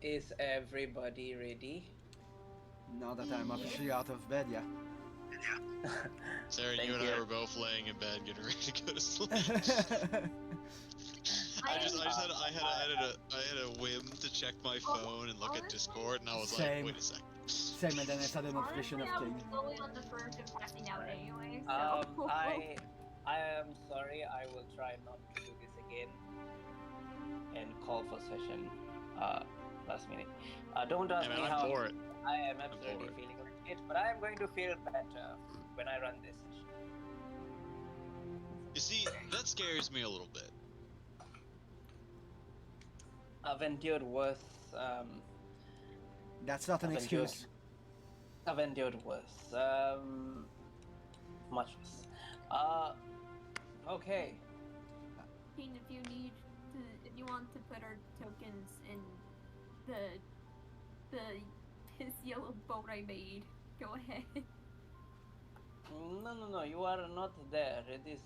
Is everybody ready? Now that I'm officially out of bed, yeah. Sarryn, you Thank and I you. were both laying in bed getting ready to go to sleep. I had a whim to check my phone and look at Discord, and I was like, Same. wait a second. Same, and then I saw the notification Honestly, of I was King. slowly on the verge of passing out Right. anyway, so. I am sorry. I will try not to do this again and call for session. Uh, Last minute. Don't ask Hey me man, I'm how I'm for it. feeling. I am I'm for absolutely it. feeling like it, but I am going to feel better when I run this session. You see, that scares me a little bit. I've endured worse. That's not an I've endured. excuse. I've endured worse. Much worse. Okay. King, if you need to, if you want to put our tokens in the piss yellow boat I made, go ahead. No. You are not there. It is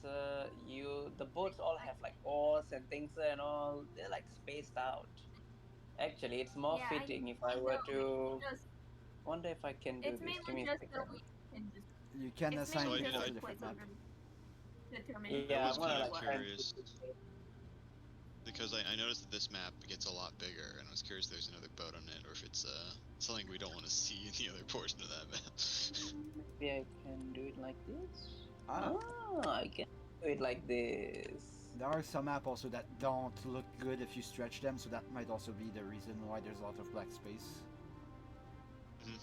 you. The boats all have like oars and things and all. They're like spaced out. Actually, it's more Yeah, fitting if I I were know. to. Just Wonder if I can do it's this. Give mainly me a just so second. we can just. You can It's assign mainly So I just people did- to a different map. placeholder to determine I Yeah, was I'm gonna kind of like try and curious because I noticed that this map gets a lot bigger, and I was curious if there's another boat on it, or if it's something we don't want to see in the other portion of that map. maybe I can do it like this. Ah, I can do it like this. there are some map also that don't look good if you stretch them, so that might also be the reason why there's a lot of black space. Mhm.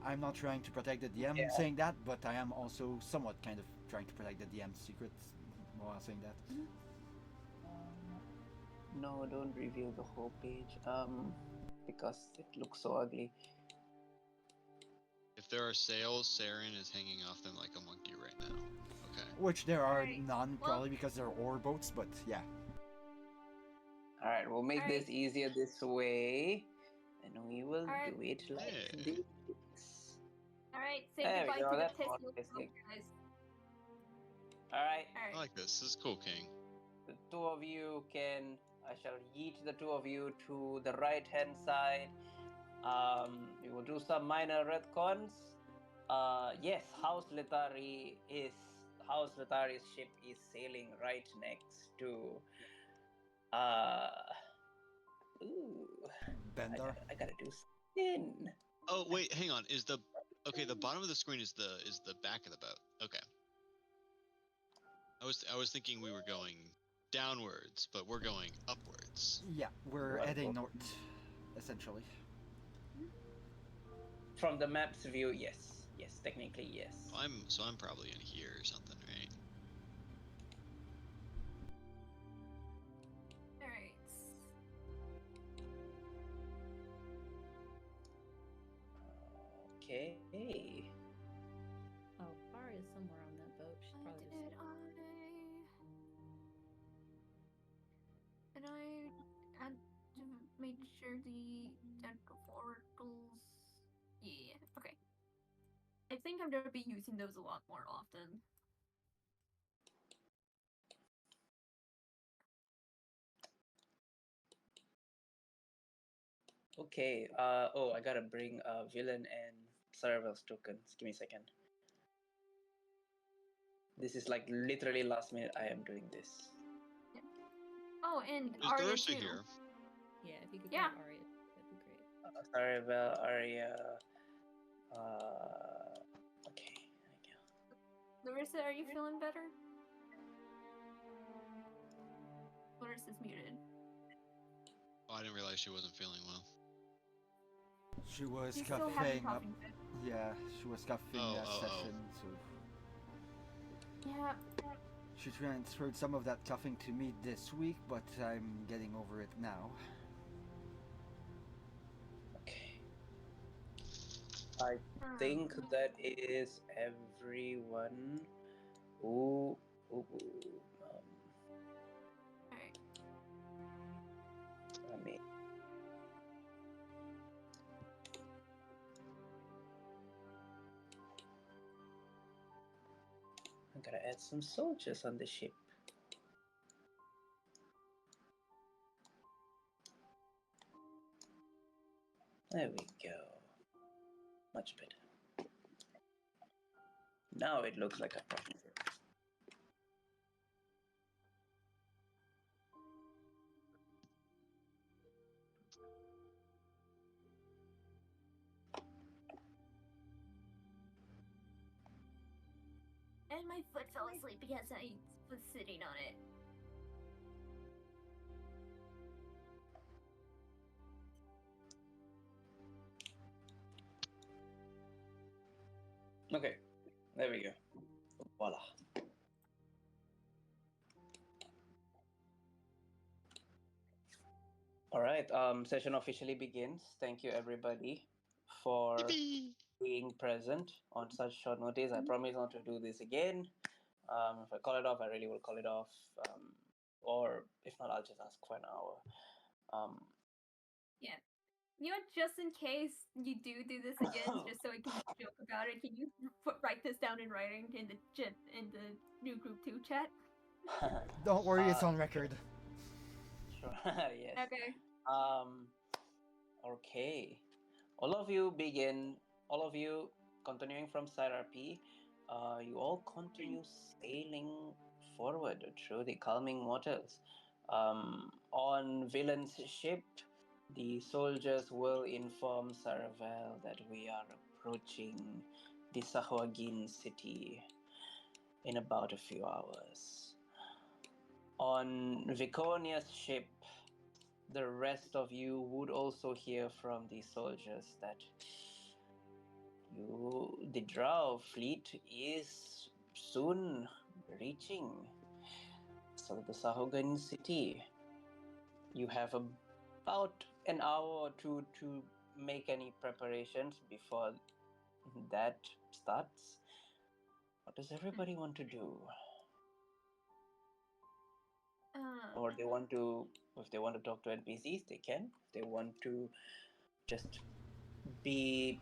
I'm not trying to protect the DM Yeah. saying that, but I am also somewhat kind of trying to protect the DM's secrets while saying that. No, don't reveal the whole page. Because it looks so ugly. If there are sails, Sarryn is hanging off them like a monkey right now. Okay. Which there are Alright, none, well- probably because they're ore boats, but yeah. All right, we'll make this Alright. easier this way, and we will Alright. do it like Yeah. this. All right, say There we goodbye go, to the that's piss more yellow boat, realistic. guys. All right, All I right. like this. This is cool, King. the two of you can. I shall yeet the two of you to the right-hand side. We will do some minor retcons. Yes, House Lethari's ship is sailing right next to. Uh, ooh, Bendar. I gotta do something. Oh wait, hang on. Is the okay? The bottom of the screen is the back of the boat. Okay. I was thinking we were going downwards, but we're going upwards. Yeah, we're Right. heading north, essentially. From the map's view, yes. Yes, technically, yes. I'm probably in here or something, right? All right. Okay. Oh, Aria's somewhere on that boat. She's probably just. And I had to make sure the oracles. Yeah. Okay. I think I'm gonna be using those a lot more often. Okay. Oh, I gotta bring villain and Sarvel's tokens. Give me a second. This is like literally last minute. I am doing this. Oh, and Is Arya Darissa too. here? Yeah, if you could Yeah. grab Aria, that'd be great. Sarvel, Arya. Okay. There we go. Larissa, are you feeling better? Larissa's muted. Oh, I didn't realize she wasn't feeling well. She was She's still having coughing up. coughing fit. Yeah, she was coughing last session, so Yeah. she transferred some of that coughing to me this week, but I'm getting over it now. Okay. I think that is everyone. Ooh. Alright. I mean. I gotta add some soldiers on the ship. There we go. Much better. Now it looks like a proper. And my foot fell asleep because I was sitting on it. Okay, there we go. Voila. All right. Session officially begins. Thank you, everybody, for Yippee! being present on such short notice. I promise not to do this again. If I call it off, I really will call it off. Or if not, I'll just ask for an hour. Yeah. You know, just in case you do this again, just so I can joke about it, can you write this down in writing in the new group 2 chat? Don't worry, it's on record. Sure. Yes. Okay. Okay. All of you begin. All of you continuing from Sarryn, you all continue sailing forward through the calming waters. On Villain's ship, the soldiers will inform Saravel that we are approaching the Sahuagin city in about a few hours. On Viconia's ship, the rest of you would also hear from the soldiers that the Drow fleet is soon reaching the Sahuagin city. You have about an hour or two to make any preparations before that starts. What does everybody want to do? Or they want to, if they want to talk to NPCs, they can. If they want to just be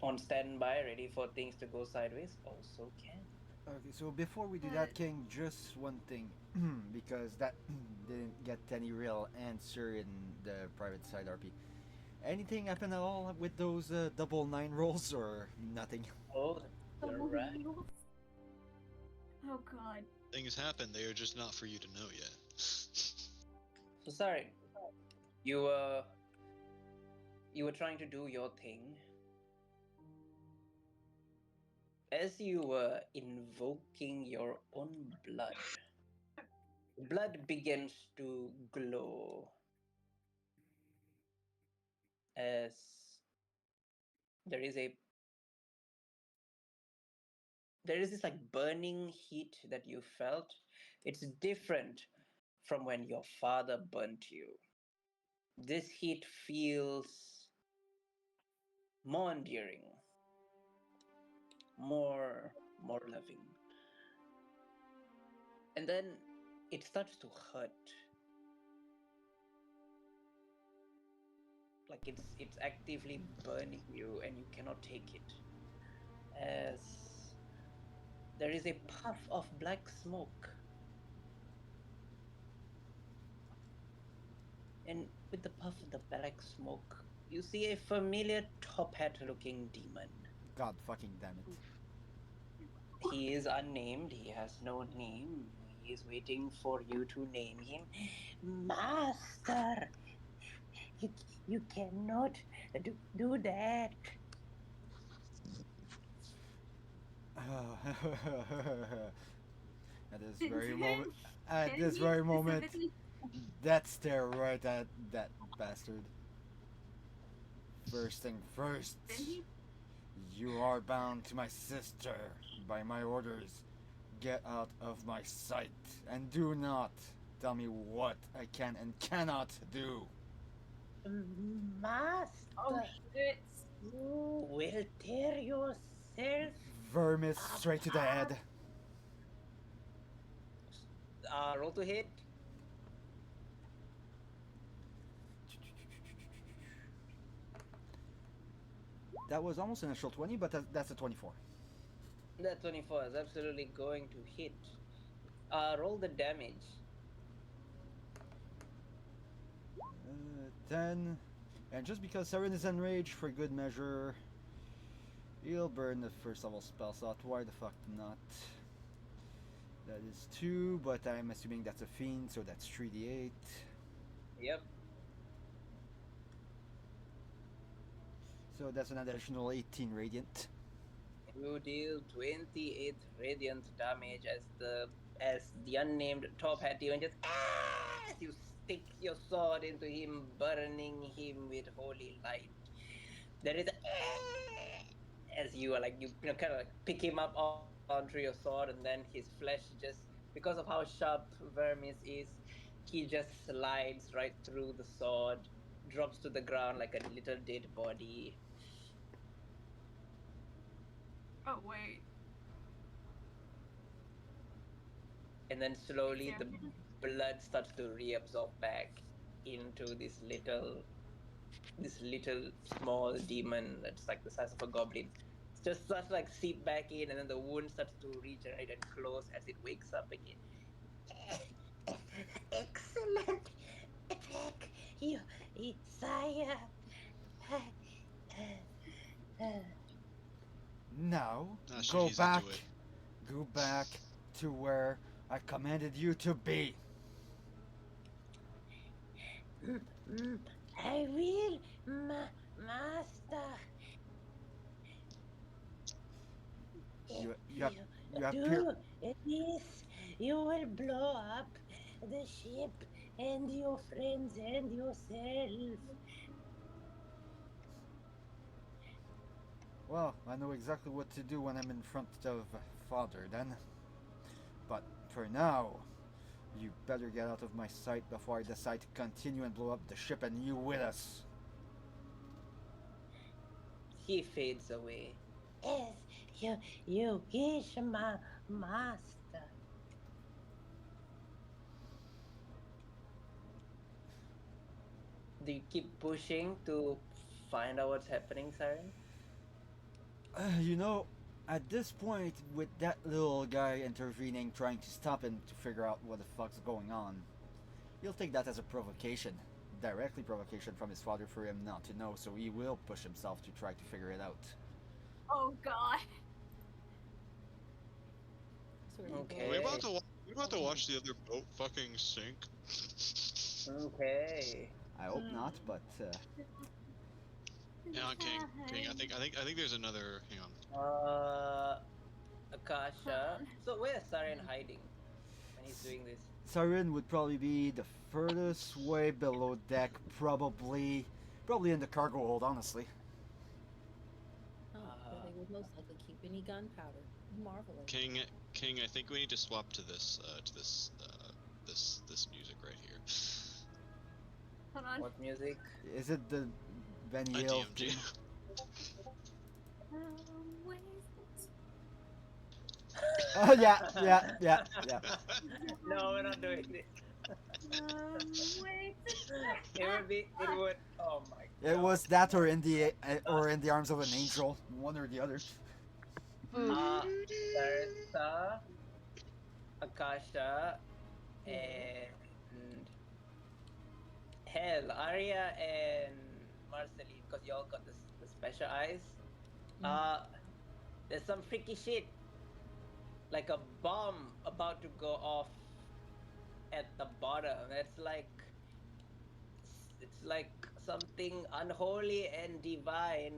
on standby, ready for things to go sideways, also can. Okay, so before we do that, King, just one thing, because that didn't get any real answer in the private side RP. Anything happen at all with those double 9 rolls or nothing? Oh, you're right. Oh god. Things happen, they are just not for you to know yet. So sorry, you were trying to do your thing. As you were invoking your own blood begins to glow as there is this like burning heat that you felt. It's different from when your father burnt you. This heat feels more endearing, more loving. And then it starts to hurt. Like it's actively burning you and you cannot take it. As there is a puff of black smoke. And with the puff of the black smoke, you see a familiar top hat looking demon. God fucking damn it. He is unnamed, he has no name. He is waiting for you to name him. Master! You cannot do that. At this very moment, that stare right at that bastard. First thing first, you are bound to my sister by my orders. Get out of my sight and do not tell me what I can and cannot do. Master! Oh shit. You will tear yourself. Vermis straight to the head. Roll to hit. That was almost an initial 20, but that's a 24. That 24 is absolutely going to hit. Roll the damage. 10, And just because Sarryn is enraged, for good measure, he'll burn the first level spell slot. Why the fuck not? That is 2, but I'm assuming that's a fiend, so that's 3d8. Yep. So that's an additional 18 radiant. You deal 28 radiant damage as the unnamed top hat you and just as you stick your sword into him, burning him with holy light. There is as you are like you know kind of like pick him up onto your sword, and then his flesh just because of how sharp Vermis is, he just slides right through the sword, drops to the ground like a little dead body. Oh wait. And then slowly Sarryn, the blood starts to reabsorb back into this little small demon that's like the size of a goblin. It's just starts to like seep back in, and then the wound starts to regenerate and close as it wakes up again. Excellent attack, you sire. Now, Ah, shit, go he's back. into it. Go back to where I commanded you to be. I will, master. You appear. This, you will blow up the ship and your friends and yourself. Well, I know exactly what to do when I'm in front of Father then. But for now, you better get out of my sight before I decide to continue and blow up the ship and you with us. He fades away. Yes, you wish, master. Do you keep pushing to find out what's happening, Sarryn? You know, at this point, with that little guy intervening, trying to stop him to figure out what the fuck's going on, he'll take that as a provocation. Directly provocation from his father for him not to know, so he will push himself to try to figure it out. Oh god. So are Okay. Are we about to watch the other boat fucking sink? Okay. I hope not, but Hang on, King. I think there's another. Hang on. Akasha. So where's Sarryn hiding when he's doing this? Sarryn would probably be the furthest way below deck, probably in the cargo hold, honestly. Oh, where they would most likely keep any gunpowder. Marvelous. King, I think we need to swap to this music right here. Hold on. What music? Is it the A Veniel DMG. theme? What is this? Oh yeah. No, we're not doing this. Wait. It would. Oh my god. It was that or in the arms of an angel, one or the other. Sarissa, Akasha, and hell, Arya and Marceline, because y'all got the special eyes. There's some freaky shit, like a bomb about to go off at the bottom. It's like something unholy and divine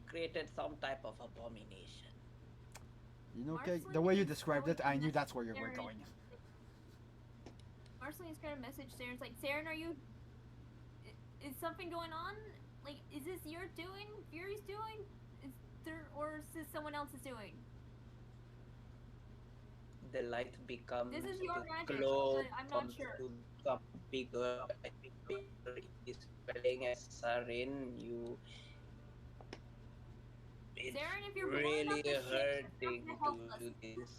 created some type of abomination. You know, okay, the way you described it, I knew that's where you were going. Marceline's got a message there. It's like, Sarryn, are you? Is something going on? Like, is this your doing? Fury's doing? Is there, or is this someone else's doing? The light becomes This is your magic, glow but I'm not comes sure. to become bigger and bigger. Is spelling as Sarryn. It's Sarryn, if you're blowing up really the ship, hurting that's not to gonna help do us. this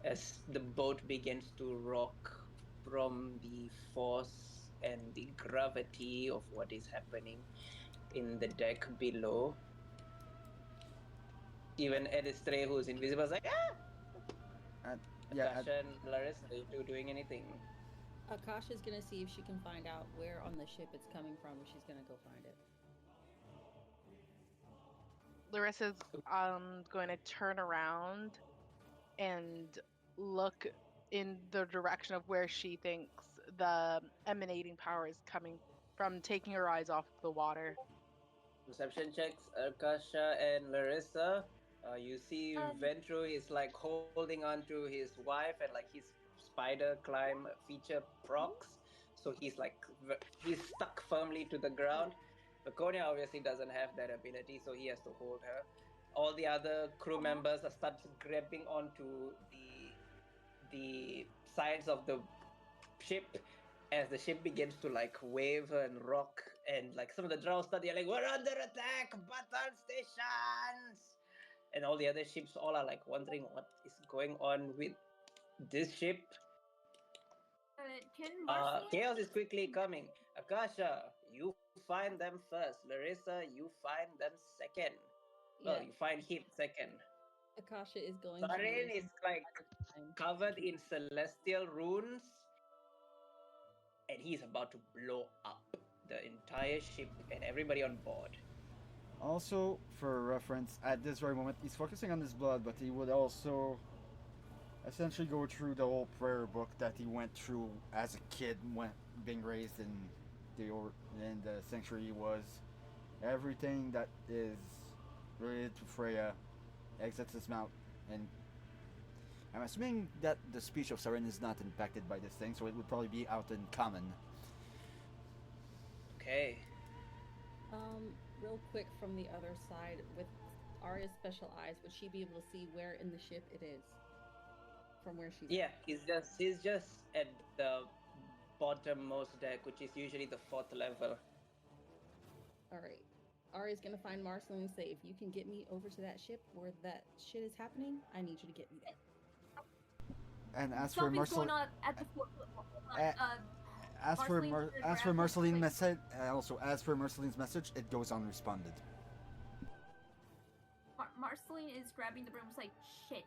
as the boat begins to rock from the force and the gravity of what is happening in the deck below. Even Edistre, who's invisible, is like, ah! Yeah, Akasha and Laris, are you two doing anything? Akasha's gonna see if she can find out where on the ship it's coming from, and she's gonna go find it. Larissa's going to turn around and look in the direction of where she thinks the emanating power is coming from, taking her eyes off the water. Perception checks, Akasha and Larissa. You see Ventru is like holding on to his wife and like his spider climb feature procs. So he's stuck firmly to the ground. Laconia obviously doesn't have that ability, so he has to hold her. All the other crew members are start grabbing onto the sides of the ship as the ship begins to like wave and rock, and like some of the drow start yelling, "We're under attack! Battle stations!" And all the other ships all are like wondering what is going on with this ship. Can Marcy? Chaos is quickly coming. Akasha, you find them first. Larissa, you find them second. Well, you find him second. Akasha is going Sarryn to is like covered in celestial runes, and he's about to blow up the entire ship and everybody on board. Also, for reference, at this very moment, he's focusing on his blood, but he would also essentially go through the whole prayer book that he went through as a kid when being raised in the sanctuary. Was everything that is related to Freya exits his mouth, and I'm assuming that the speech of Sarryn is not impacted by this thing, so it would probably be out in common. Okay. Real quick from the other side, with Arya's special eyes, would she be able to see where in the ship it is? From where she's Yeah, he's just at the bottommost deck, which is usually the 4th level. Alright. Arya's gonna find Marceline and say, if you can get me over to that ship where that shit is happening, I need you to get me there. And as for Something's Marceline, going on at the fourth level. as for Marceline's message, also as for Marceline's message, it goes unresponded. Marceline is grabbing the broom. It's like, shit.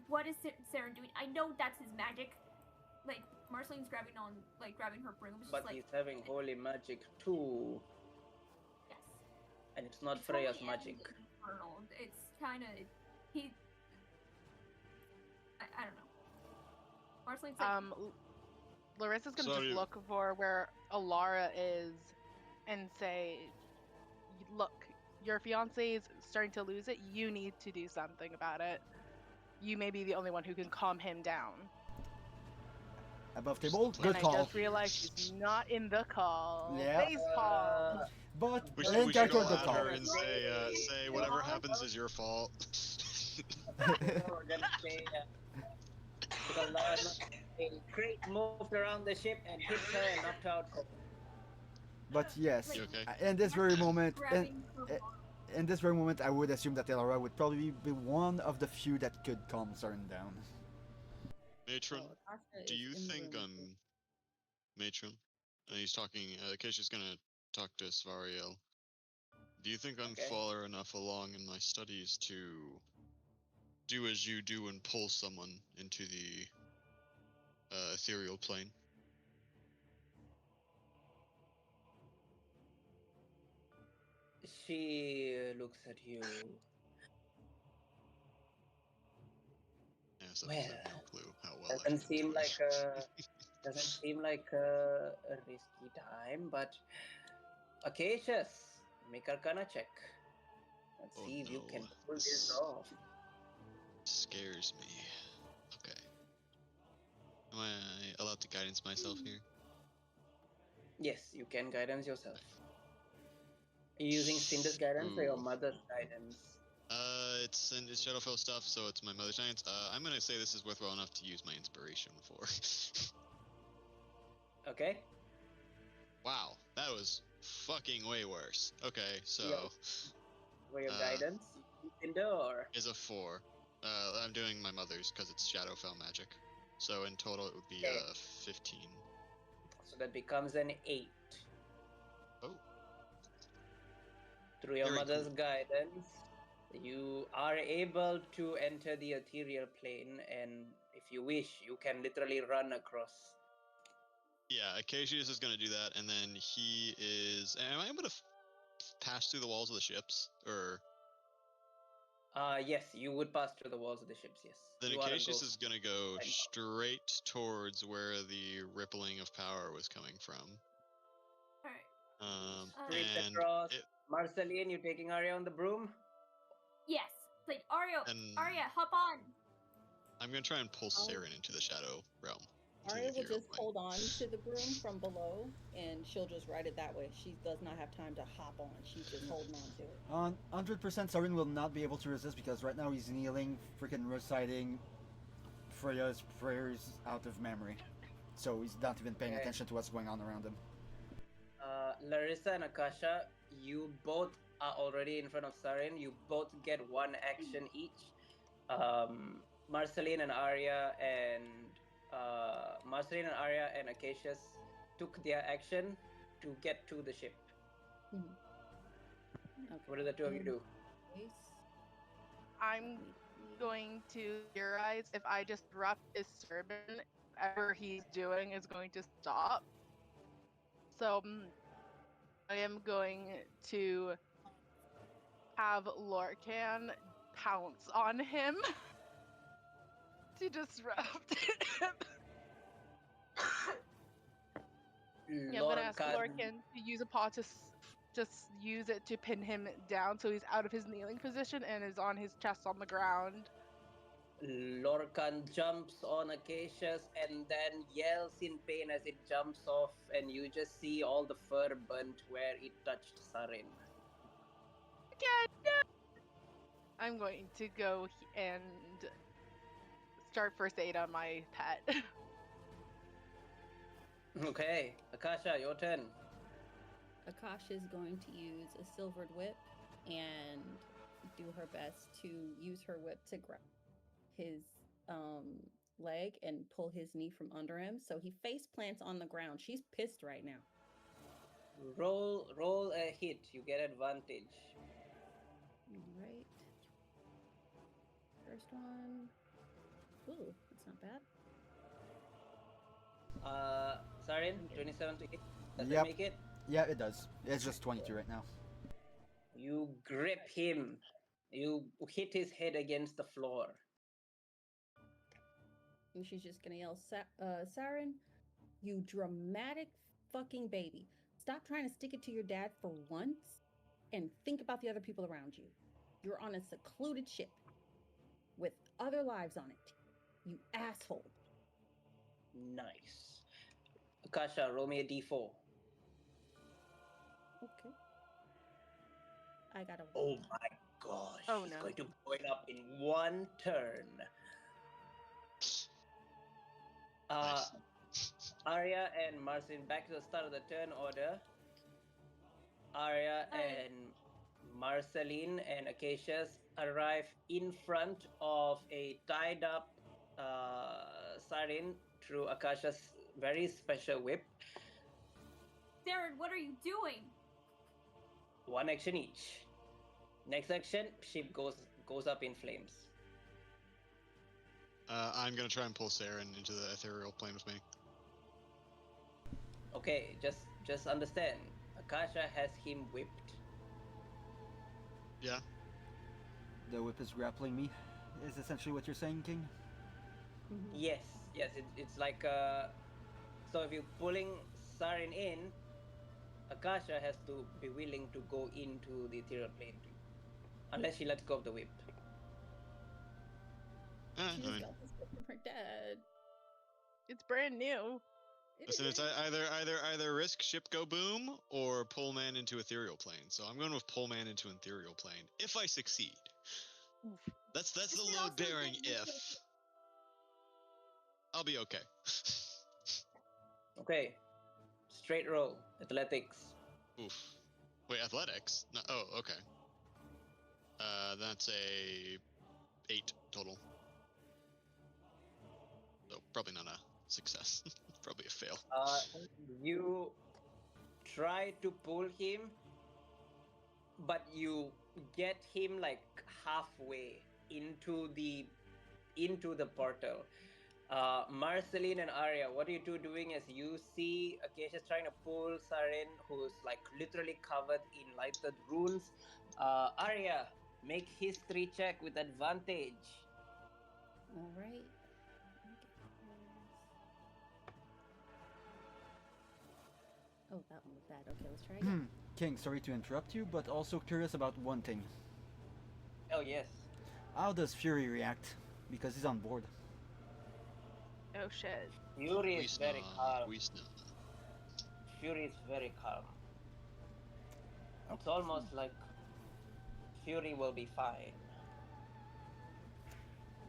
What is Sarryn doing? I know that's his magic. Like, Marceline's grabbing her broom. But like, he's having holy magic too. Yes. And it's not It's Freya's holy magic. and infernal. It's kind of I don't know. Marceline's like, Larissa's gonna Sorry. just look for where Alara is and say, look, your fiance is starting to lose it. You need to do something about it. You may be the only one who can calm him down. Above table, good And call. I just realized she's not in the call. Yeah. Facepalm. But We then should calculate all the at call. her and say whatever happens is your fault. We're gonna say because Lara Crate moved around the ship and hit her and knocked her out. But yes, You okay? in this very moment, grabbing her in this very moment, I would assume that Elara would probably be one of the few that could calm Sarryn down. Matron, Akasha do is you in the think room. Matron? He's talking. Keisha's gonna talk to Svariel. Do you think I'm Okay. far enough along in my studies to do as you do and pull someone into the ethereal plane? She looks at you. Yes, Well, I have no clue how well I doesn't can seem do like it. doesn't seem like a risky time, but Acacius, make Arcana check. Let's Oh, see if you no. can pull this This- off. Scares me. Okay. Am I allowed to guidance myself here? Yes, you can guidance yourself. Are you using Cinder's guidance or your Ooh. mother's guidance? It's Shadowfell stuff, so it's my mother's science. I'm gonna say this is worthwhile enough to use my inspiration for. Okay. Wow, that was fucking way worse. Okay, so Yeah. For your Uh, guidance, Cinder or is a 4. I'm doing my mother's because it's Shadowfell magic. So in total it would be Okay. 15. so that becomes an 8. Oh, Through your Very mother's cool. guidance, you are able to enter the ethereal plane, and if you wish, you can literally run across. Yeah, Acacius is gonna do that, and then he is. Am I able to pass through the walls of the ships, or Yes, you would pass through the walls of the ships. Yes. then You are a Acacius ghost. is gonna go Right. straight towards where the rippling of power was coming from. Alright. Straight And across. it, Marceline, you taking Arya on the broom? Yes. Like Arya, and Arya, hop on. I'm gonna try and pull I'll- Sarryn into the shadow realm. into the Arya will ethereal just plane. hold on to the broom from below, and she'll just ride it that way. She does not have time to hop on. She's just holding on to it. 100% Sarryn will not be able to resist because right now he's kneeling, freaking reciting Freya's prayers out of memory. So he's not even paying Okay. attention to what's going on around him. Larissa and Akasha, you both are already in front of Sarryn. You both get one action each. Marceline and Arya and Acacius took their action to get to the ship. Okay. What do the two of you do? Ace. I'm going to theorize if I disrupt his sermon, whatever he's doing is going to stop. So I am going to have Lorcan pounce on him to disrupt him. Yeah, I'm gonna ask Lorcan to use a paw to just use it to pin him down so he's out of his kneeling position and is on his chest on the ground. Lorcan jumps on Acacius and then yells in pain as it jumps off, and you just see all the fur burnt where it touched Sarryn. I'm going to go and start first aid on my pet. Okay, Akasha, your turn. Akasha is going to use a silvered whip and do her best to use her whip to grab his leg and pull his knee from under him. So he face plants on the ground. She's pissed right now. Roll a hit. You get advantage. All right. First one. Ooh, that's not bad. Sarryn, 27 to hit. Does Yep. it make it? Yeah, it does. It's just 22 right now. You grip him. You hit his head against the floor. And she's just gonna yell, Sarryn, you dramatic fucking baby. Stop trying to stick it to your dad for once and think about the other people around you. You're on a secluded ship with other lives on it. You asshole. Nice. Akasha, roll me a d4. Okay. I got a Oh my gosh. Oh, He's no. going to blow it up in one turn. Nice. Arya and Marcin, back to the start of the turn order. Arya and Marceline and Acacius arrive in front of a tied up Sarryn through Akasha's very special whip. Sarryn, what are you doing? One action each. Next action, ship goes up in flames. I'm gonna try and pull Sarryn into the ethereal plane with me. Okay, just understand. Akasha has him whipped. Yeah. The whip is grappling me, is essentially what you're saying, King? Yes, it's like so if you're pulling Sarryn in, Akasha has to be willing to go into the ethereal plane too. Unless she lets go of the whip. She I just mean, got this whip from her dad. It's brand new. listen, it's either risk ship go boom or pull man into ethereal plane. So I'm going with pull man into ethereal plane if I succeed. That's the This low also daring gives you if. I'll be okay. Okay. Straight roll. Athletics. Oof. Wait, athletics? No, oh, okay. That's a 8 total. So probably not a success. Probably a fail. You try to pull him, but you get him like halfway into the portal. Marceline and Arya, what are you two doing as you see Acacia's trying to pull Sarryn, who's like literally covered in lighted runes? Arya, make history check with advantage. All right. Oh, that one was bad. Okay, let's try again. King, sorry to interrupt you, but also curious about one thing. Oh yes. How does Fury react? Because he's on board. Oh shit. Fury is very calm. We snap. Fury is very calm. Oh. It's almost like Fury will be fine.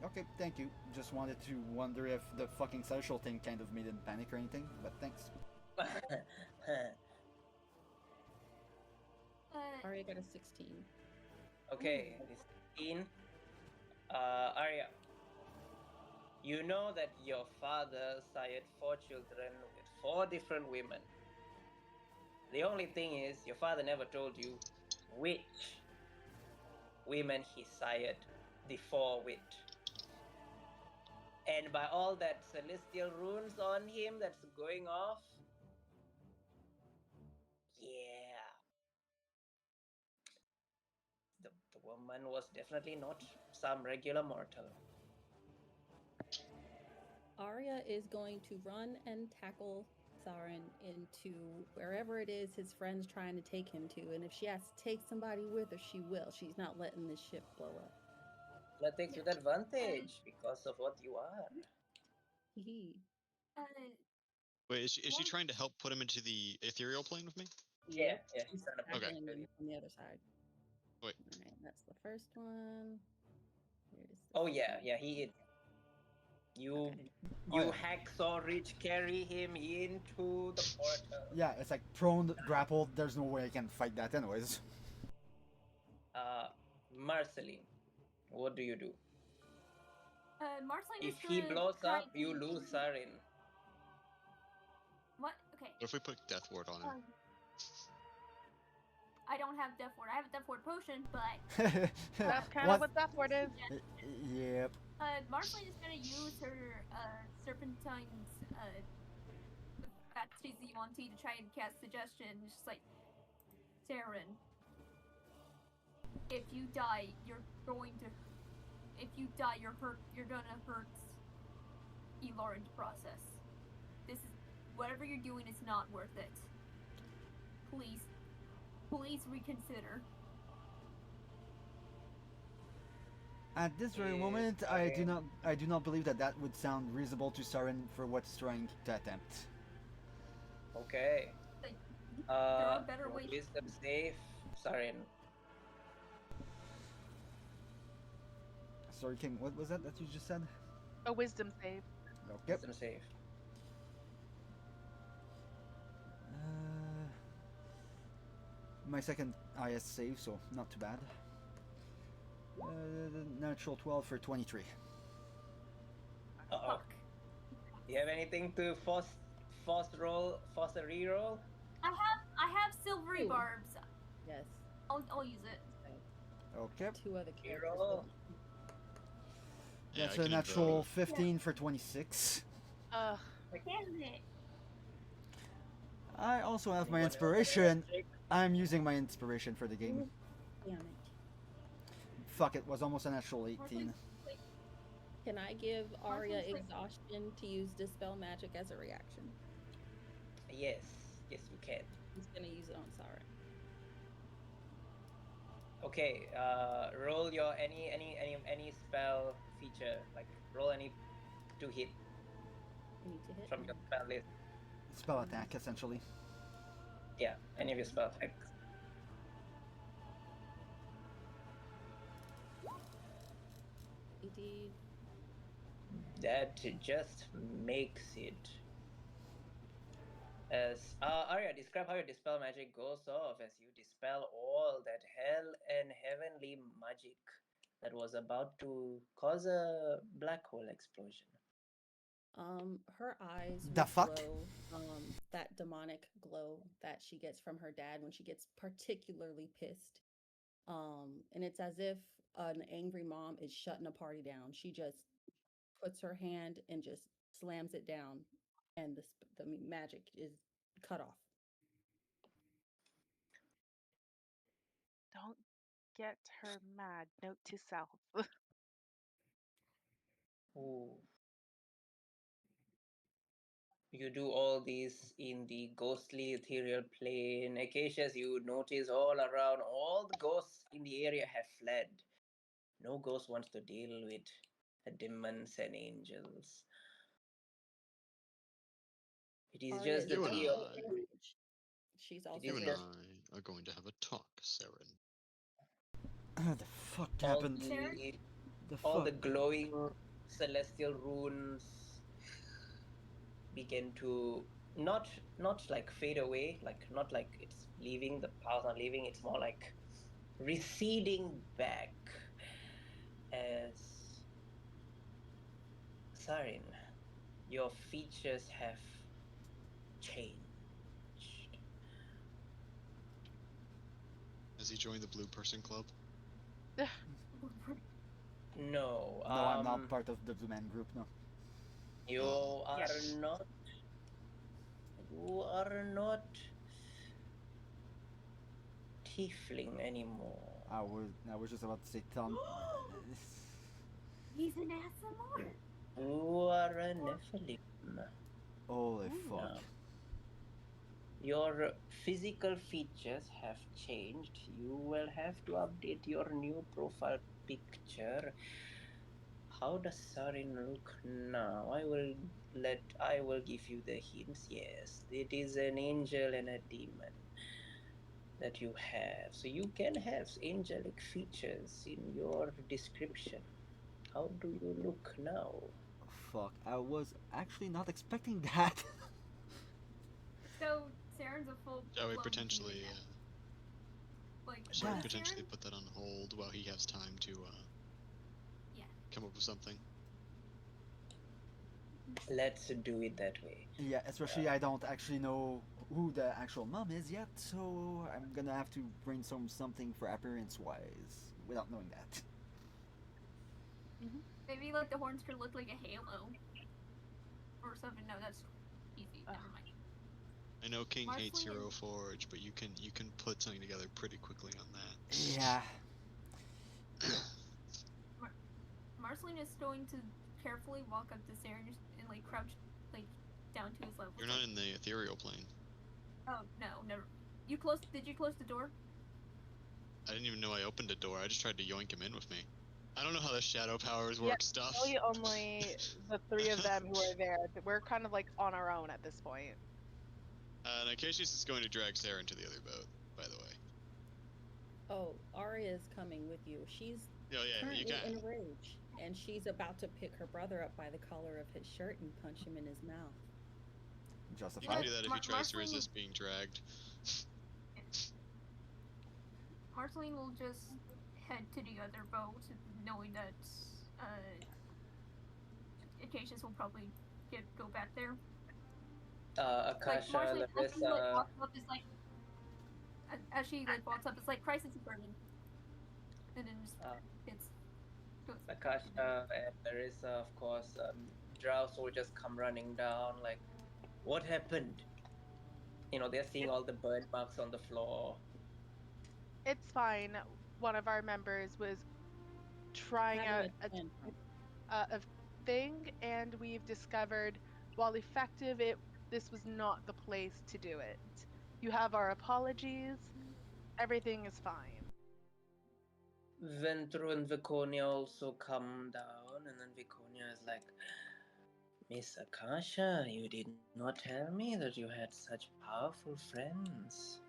Okay, thank you. Just wanted to wonder if the fucking social thing kind of made him panic or anything, but thanks. Arya got a 16. Okay, this 16. Arya, you know that your father sired 4 children with 4 different women. The only thing is, your father never told you which women he sired the 4 with. And by all that celestial runes on him that's going off, yeah. The woman was definitely not some regular mortal. Arya is going to run and tackle Sarryn into wherever it is his friend's trying to take him to. And if she has to take somebody with her, she will. She's not letting this ship blow up. Athletics with advantage because of what you are. Hee. Wait, is she trying to help put him into the ethereal plane with me? Yeah, she's trying to Okay. Tackling him from the other side. Wait. All right, that's the first one. Here's the Oh yeah, second yeah, he is. You Okay. you Oh, yeah. hacksaw reach carry him into the portal. Yeah, it's like prone, grappled. There's no way I can fight that, anyways. Marceline, what do you do? Marceline If is he gonna blows try up, you to- lose Sarryn. What? Okay. What if we put Death Ward on her? I don't have Death Ward. I have a Death Ward potion, but That's kind What? of what Death Ward is. Yep. Marceline is gonna use her Serpentine's Fat-CZ1T to try and cast Suggestion. It's just like, Sarryn, if you die, you're going to. If you die, you're gonna hurt Elor in the process. This is whatever you're doing is not worth it. Please reconsider. At this very moment, I do not believe that would sound reasonable to Sarryn for what's trying to attempt. Okay. Like, there are better roll ways. Wisdom save, Sarryn. Sorry, King. What was that you just said? A wisdom save. Okay. Wisdom save. My second IS save, so not too bad. Natural 12 for 23. Uh-oh. Fuck. Do you have anything to force a reroll? I have silvery Ooh. barbs. Yes. I'll use it. Okay. 2 other characters. Reroll. Yeah, That's I a can natural invoke. 15 for 26. Damn it. I also have my Anyone else have inspiration. magic? I'm using my inspiration for the game. Damn it. Fuck, it was almost a natural 18. Can I give Arya Marceline, exhaustion to use Dispel Magic as a reaction? Yes, you can. He's gonna use it on Sarryn. Okay, roll your any spell feature, like roll any to hit I need to hit. from your spell list. Spell attack, essentially. Yeah, any of your spell attacks. Indeed. That just makes it. As Arya, describe how your dispel magic goes off as you dispel all that hell and heavenly magic that was about to cause a black hole explosion. Her eyes The will fuck? glow, that demonic glow that she gets from her dad when she gets particularly pissed. And it's as if an angry mom is shutting a party down. She just puts her hand and just slams it down, and the magic is cut off. Don't get her mad. Note to self. Ooh. You do all these in the ghostly ethereal plane. Acacias, you notice all around, all the ghosts in the area have fled. No ghost wants to deal with the demons and angels. It is Arya just is the You and three also of I. you. enraged. She's It also You is and just enraged. I are going to have a talk, Sarryn. The fuck all happened? the The all the fuck? glowing celestial runes begin to not like fade away, like not like it's leaving, the powers are leaving, it's more like receding back as Sarryn, your features have changed. Has he joined the Blue Person Club? No, No, I'm not part of the Blue Man Group. No. you Oh. are Yes. not. You are not tiefling anymore. I was just about to say Tom. He's an ASMR. You are a Nephilim. Holy fuck. Now, your physical features have changed. You will have to update your new profile picture. How does Sarryn look now? I will give you the hints. Yes, it is an angel and a demon that you have. So you can have angelic features in your description. How do you look now? Fuck. I was actually not expecting that. So Sarryn's a full. Shall we potentially, like shall we That- potentially Sarryn? put that on hold while he has time to Yeah. come up with something? Let's do it that way. Yeah, especially I don't actually know who the actual mom is yet, so I'm gonna have to brainstorm something for appearance wise without knowing that. Maybe like the horns could look like a halo or something. No, that's easy. Ugh. Never mind. I know King hates Marceline Hero and- Forge, but you can put something together pretty quickly on that. Yeah. Marceline is going to carefully walk up to Sarryn and like crouch like down to his level. You're not in the ethereal plane. Oh no, never. You closed? Did you close the door? I didn't even know I opened a door. I just tried to yoink him in with me. I don't know how the shadow powers Yeah, work stuff. Really, only the three of them who are there. We're kind of like on our own at this point. And Acacius is going to drag Sarah into the other boat, by the way. Oh, Arya is coming with you. She's Oh yeah, you currently in can. a rage, and she's about to pick her brother up by the collar of his shirt and punch him in his mouth. You Justified. can do that if he tries to Marceline- resist being dragged. Marceline will just head to the other boat, knowing that Acacius will probably go back there. Akasha, Marceline, as she like Larissa, walks up, is like as she like walks up, it's like crisis averted, and then just it's goes. Akasha and Larissa, of course, Drow soldiers come running down, like, what happened? You know, they're seeing all the burn marks on the floor. It's fine. One of our members was trying out Having a tantrum. a thing, and we've discovered, while effective, this was not the place to do it. You have our apologies. Everything is fine. Ventru and Viconia also come down, and then Viconia is like, Miss Akasha, you did not tell me that you had such powerful friends.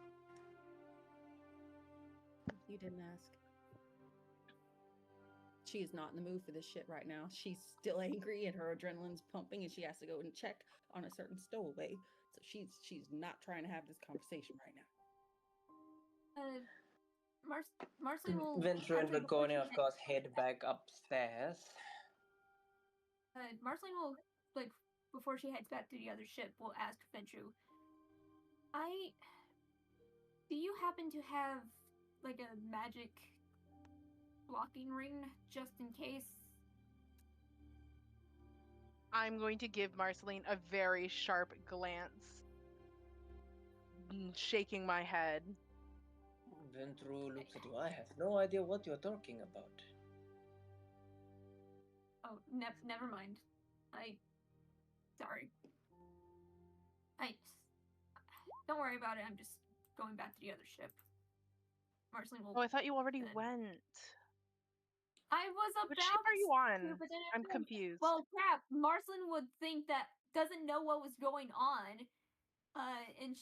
You didn't ask. She is not in the mood for this shit right now. She's still angry and her adrenaline's pumping, and she has to go and check on a certain stowaway. So she's not trying to have this conversation right now. Marceline will. Ventru and actually, before she Viconia, of head- course, head back upstairs. Marceline will like before she heads back to the other ship. Will ask Ventru, do you happen to have like a magic blocking ring just in case I'm going to give Marceline a very sharp glance, shaking my head. Ventru looks at you. I have no idea what you're talking about. Oh, never mind. Sorry. Don't worry about it. I'm just going back to the other ship. Marceline will. Oh, I thought you already then- went. I was about Which ship are you to, on? but then I'm everyone- confused. Well, crap. Marceline would think that doesn't know what was going on, and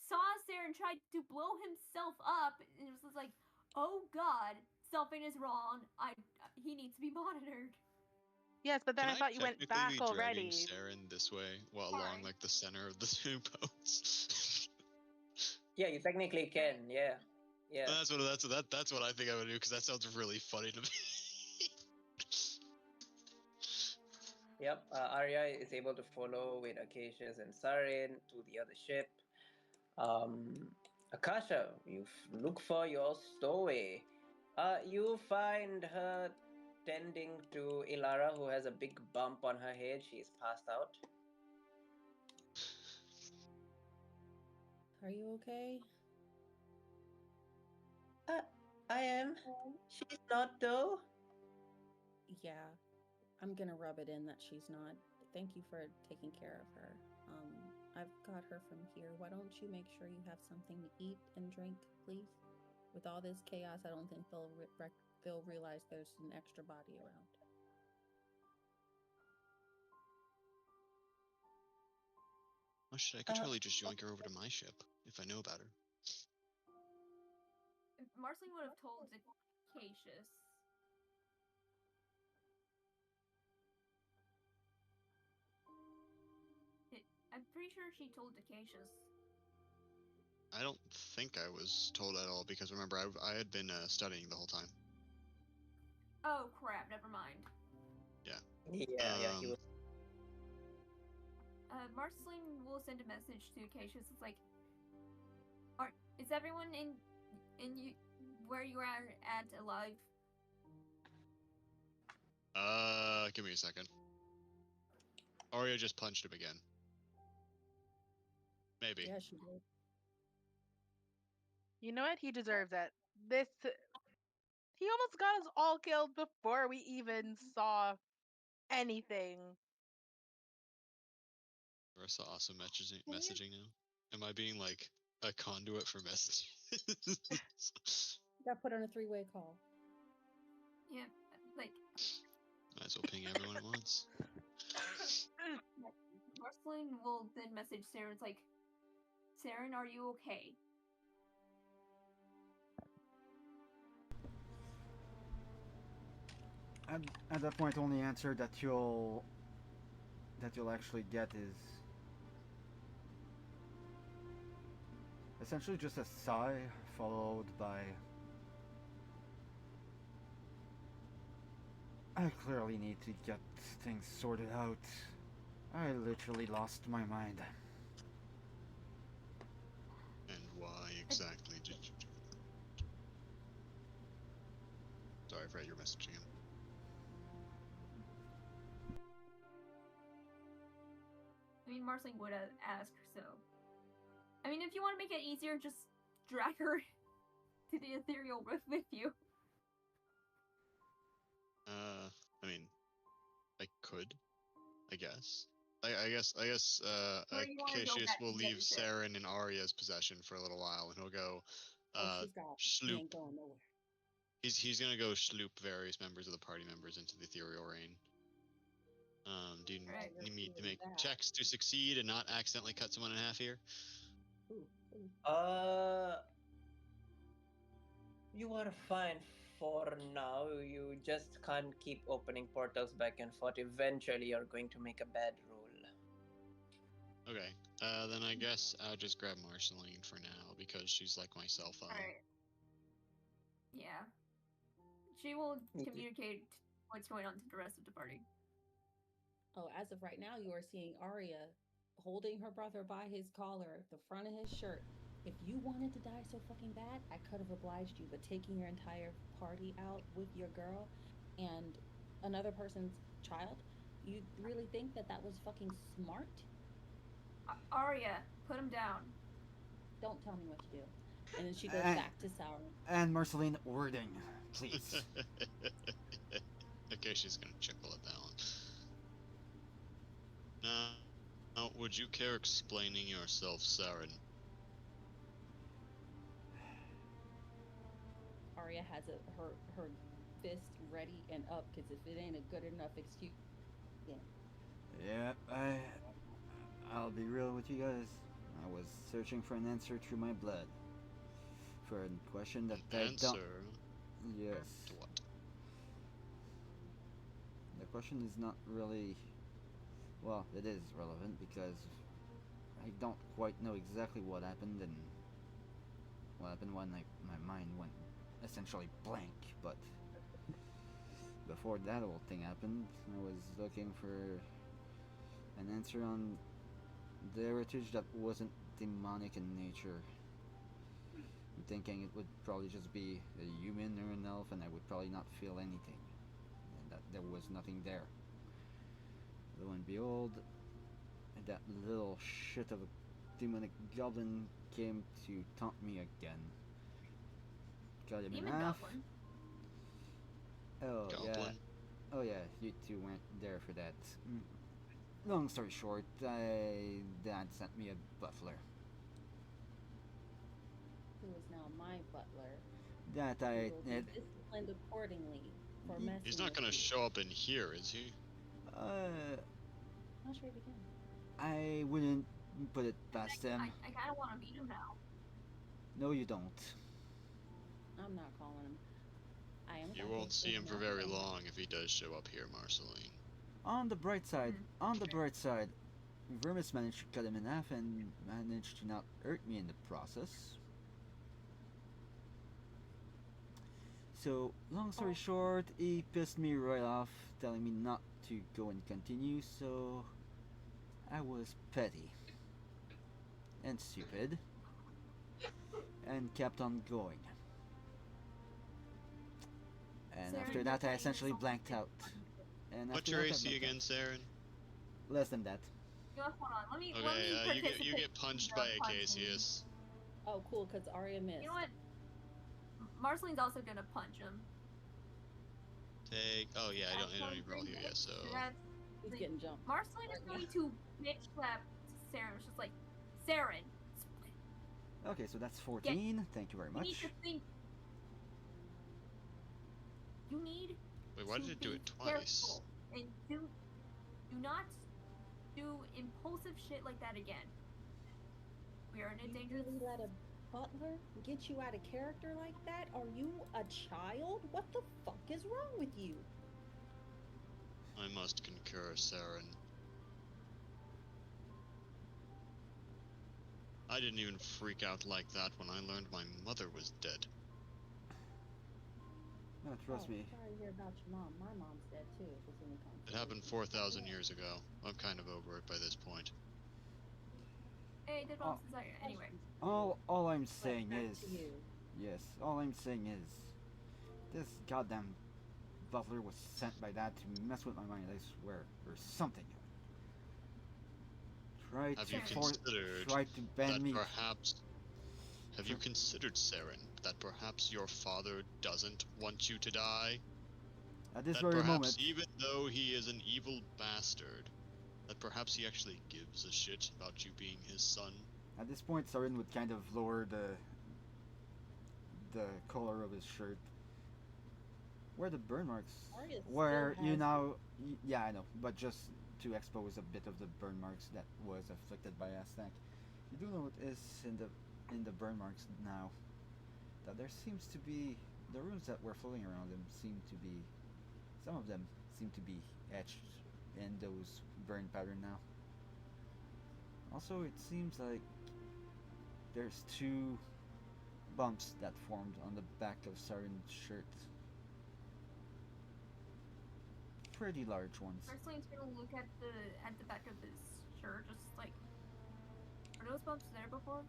saw Sarryn try to blow himself up, and it was like, oh God, something is wrong. He needs to be monitored. Yes, but then Can I thought you went technically back be dragging already. Sarryn this way, while Sorry. along like the center of the two boats? Yeah, you technically can. Yeah. Yeah. That's what I think I would do, because that sounds really funny to me. Yep. Arya is able to follow with Acacius and Sarryn to the other ship. Akasha, you look for your stowaway. You find her tending to Ilara, who has a big bump on her head. She's passed out. Are you okay? I am. She's not, though. Yeah, I'm gonna rub it in that she's not. Thank you for taking care of her. I've got her from here. Why don't you make sure you have something to eat and drink, please? With all this chaos, I don't think they'll realize there's an extra body around. Oh shit, I could totally just yoink her over to my ship, if I know about her. Marceline would have told Acacius. I'm pretty sure she told Acacius. I don't think I was told at all, because remember, I had been studying the whole time. Oh crap! Never mind. Yeah, yeah, he was. Marceline will send a message to Acacius. It's like, is everyone in you where you are at alive? Give me a second. Arya just punched him again. Maybe. Yeah, she did. You know what? He deserves it. He almost got us all killed before we even saw anything. Marissa also messaging now. Am I being like a conduit for messages? Got put on a 3-way call. Yeah, like Might as well ping everyone at once. Marceline will then message Sarryn. It's like, Sarryn, are you okay? And at that point, only answer that you'll actually get is essentially just a sigh followed by, I clearly need to get things sorted out. I literally lost my mind. And why exactly did you do that? Sorry, Fred, you're messaging him. I mean, Marceline would ask, so. I mean, if you want to make it easier, just drag her to the ethereal rift with you. I mean, I could, I guess. I guess, Where you wanna go Acacius back will to get leave your ship. Sarryn in Arya's possession for a little while, and he'll go, She's got. She sloop. ain't going nowhere. He's gonna go sloop various members of the party members into the ethereal rain. Do you Right. need me to make That. checks to succeed and not accidentally cut someone in half here? Ooh. You are fine for now. You just can't keep opening portals back and forth. Eventually, you're going to make a bad roll. Okay, then I guess I'll just grab Marceline for now, because she's like my cell phone. Alright. Yeah. She will Mhm. communicate what's going on to the rest of the party. Oh, as of right now, you are seeing Arya holding her brother by his collar, the front of his shirt. If you wanted to die so fucking bad, I could have obliged you, but taking your entire party out with your girl and another person's child, You really think that was fucking smart? Arya, put him down. Don't tell me what to do. And then she goes And- back to Sauron. And Marceline, wording, please. Okay, she's gonna chuckle at that one. Now, would you care explaining yourself, Sarryn? Arya has her fist ready and up because if it ain't a good enough excuse, Yeah, I'll be real with you guys. I was searching for an answer through my blood. For a question that I don't... Answer Yes. to what? The question is not really... Well, it is relevant because I don't quite know exactly what happened and what happened when my mind went essentially blank, but before that whole thing happened, I was looking for an answer on the heritage that wasn't demonic in nature. I'm thinking it would probably just be a human or an elf and I would probably not feel anything. And that there was nothing there. Lo and behold, that little shit of a demonic goblin came to taunt me again. Cut him in Demon half. goblin. Oh yeah. Goblin? Oh yeah, you two weren't there for that. Long story short, Dad sent me a butler. who is now my butler, That who I... will be disciplined accordingly for He- messing He's not with gonna you. show up in here, is he? Not sure he can. I wouldn't put it past him. I kind of want to meet him now. No, you don't. I'm not calling him. I am. You going won't to see him for not very call him. long if he does show up here, Marceline. On the bright side, Vermis managed to cut him in half and managed to not hurt me in the process. So, long story short, he pissed me right off, telling me not to go and continue, so I was petty and stupid and kept on going. And after Sarryn, that, I you're essentially playing blanked yourself. out. And What's after your that, I AC blanked again, out. Sarryn? Less than that. Hold on. Let me Okay, you participate get punched in by the punching. Acacius. Oh, cool, because Arya missed. You know what? Marceline's also gonna punch him. Take. Oh yeah, I don't even roll here yet. So That's He's getting jumped. Marceline is going to bitch slap Sarryn. It's just like, Sarryn, Okay, so that's 14. Thank you very you need much. to think. You need wait, why to did it do be it twice? careful and do not do impulsive shit like that again. We are in a You dangerous. really let a butler get you out of character like that? Are you a child? What the fuck is wrong with you? I must concur, Sarryn. I didn't even freak out like that when I learned my mother was dead. No, trust Oh, me. sorry to hear about your mom. My mom's dead too. If it's any It happened 4,000 years ago. I'm kind of over it by this point. Hey, did Oh. Anyway, All I'm saying back is, to you. yes, all I'm saying is, this goddamn butler was sent by Dad to mess with my mind, I swear, or something. Tried Have to you considered tried to bend that me. perhaps... Have you considered, Sarryn, that perhaps your father doesn't want you to die? At this That very perhaps moment, even though he is an evil bastard, that perhaps he actually gives a shit about you being his son? at this point, Sarryn would kind of lower the collar of his shirt. Where the burn marks? Arya still Where you has- now, yeah, I know, but just to expose a bit of the burn marks that was afflicted by Aztec. You do notice in the burn marks now that there seems to be the runes that were floating around them seem to be, some of them seem to be etched in those burn pattern now. Also, it seems like there's two bumps that formed on the back of Sarryn's shirt. Pretty large ones. Marceline's gonna look at the back of his shirt, just like, are those bumps there before?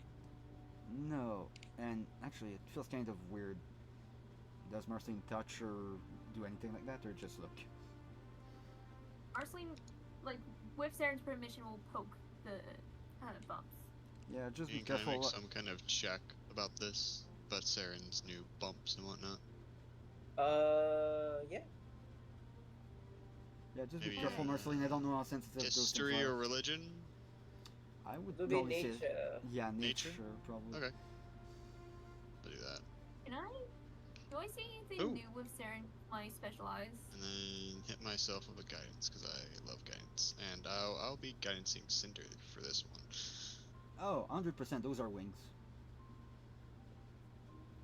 No, and actually it feels kind of weird. Does Marceline touch or do anything like that, or just look? Marceline, like, with Sarryn's permission, will poke the bumps. Yeah, just be Can I make careful. some kind of check about this? About Sarryn's new bumps and whatnot? Yeah. Yeah, just Maybe, be careful, Marceline. I don't know how sensitive those things History are. or religion? I would It'll be probably say, nature. yeah, nature, Nature? probably. Okay. I'll do that. Do I see anything Ooh. new with Sarryn? My specialize. And then hit myself with a guidance, because I love guidance. And I'll be guidancing Cinder for this one. Oh, 100%, those are wings.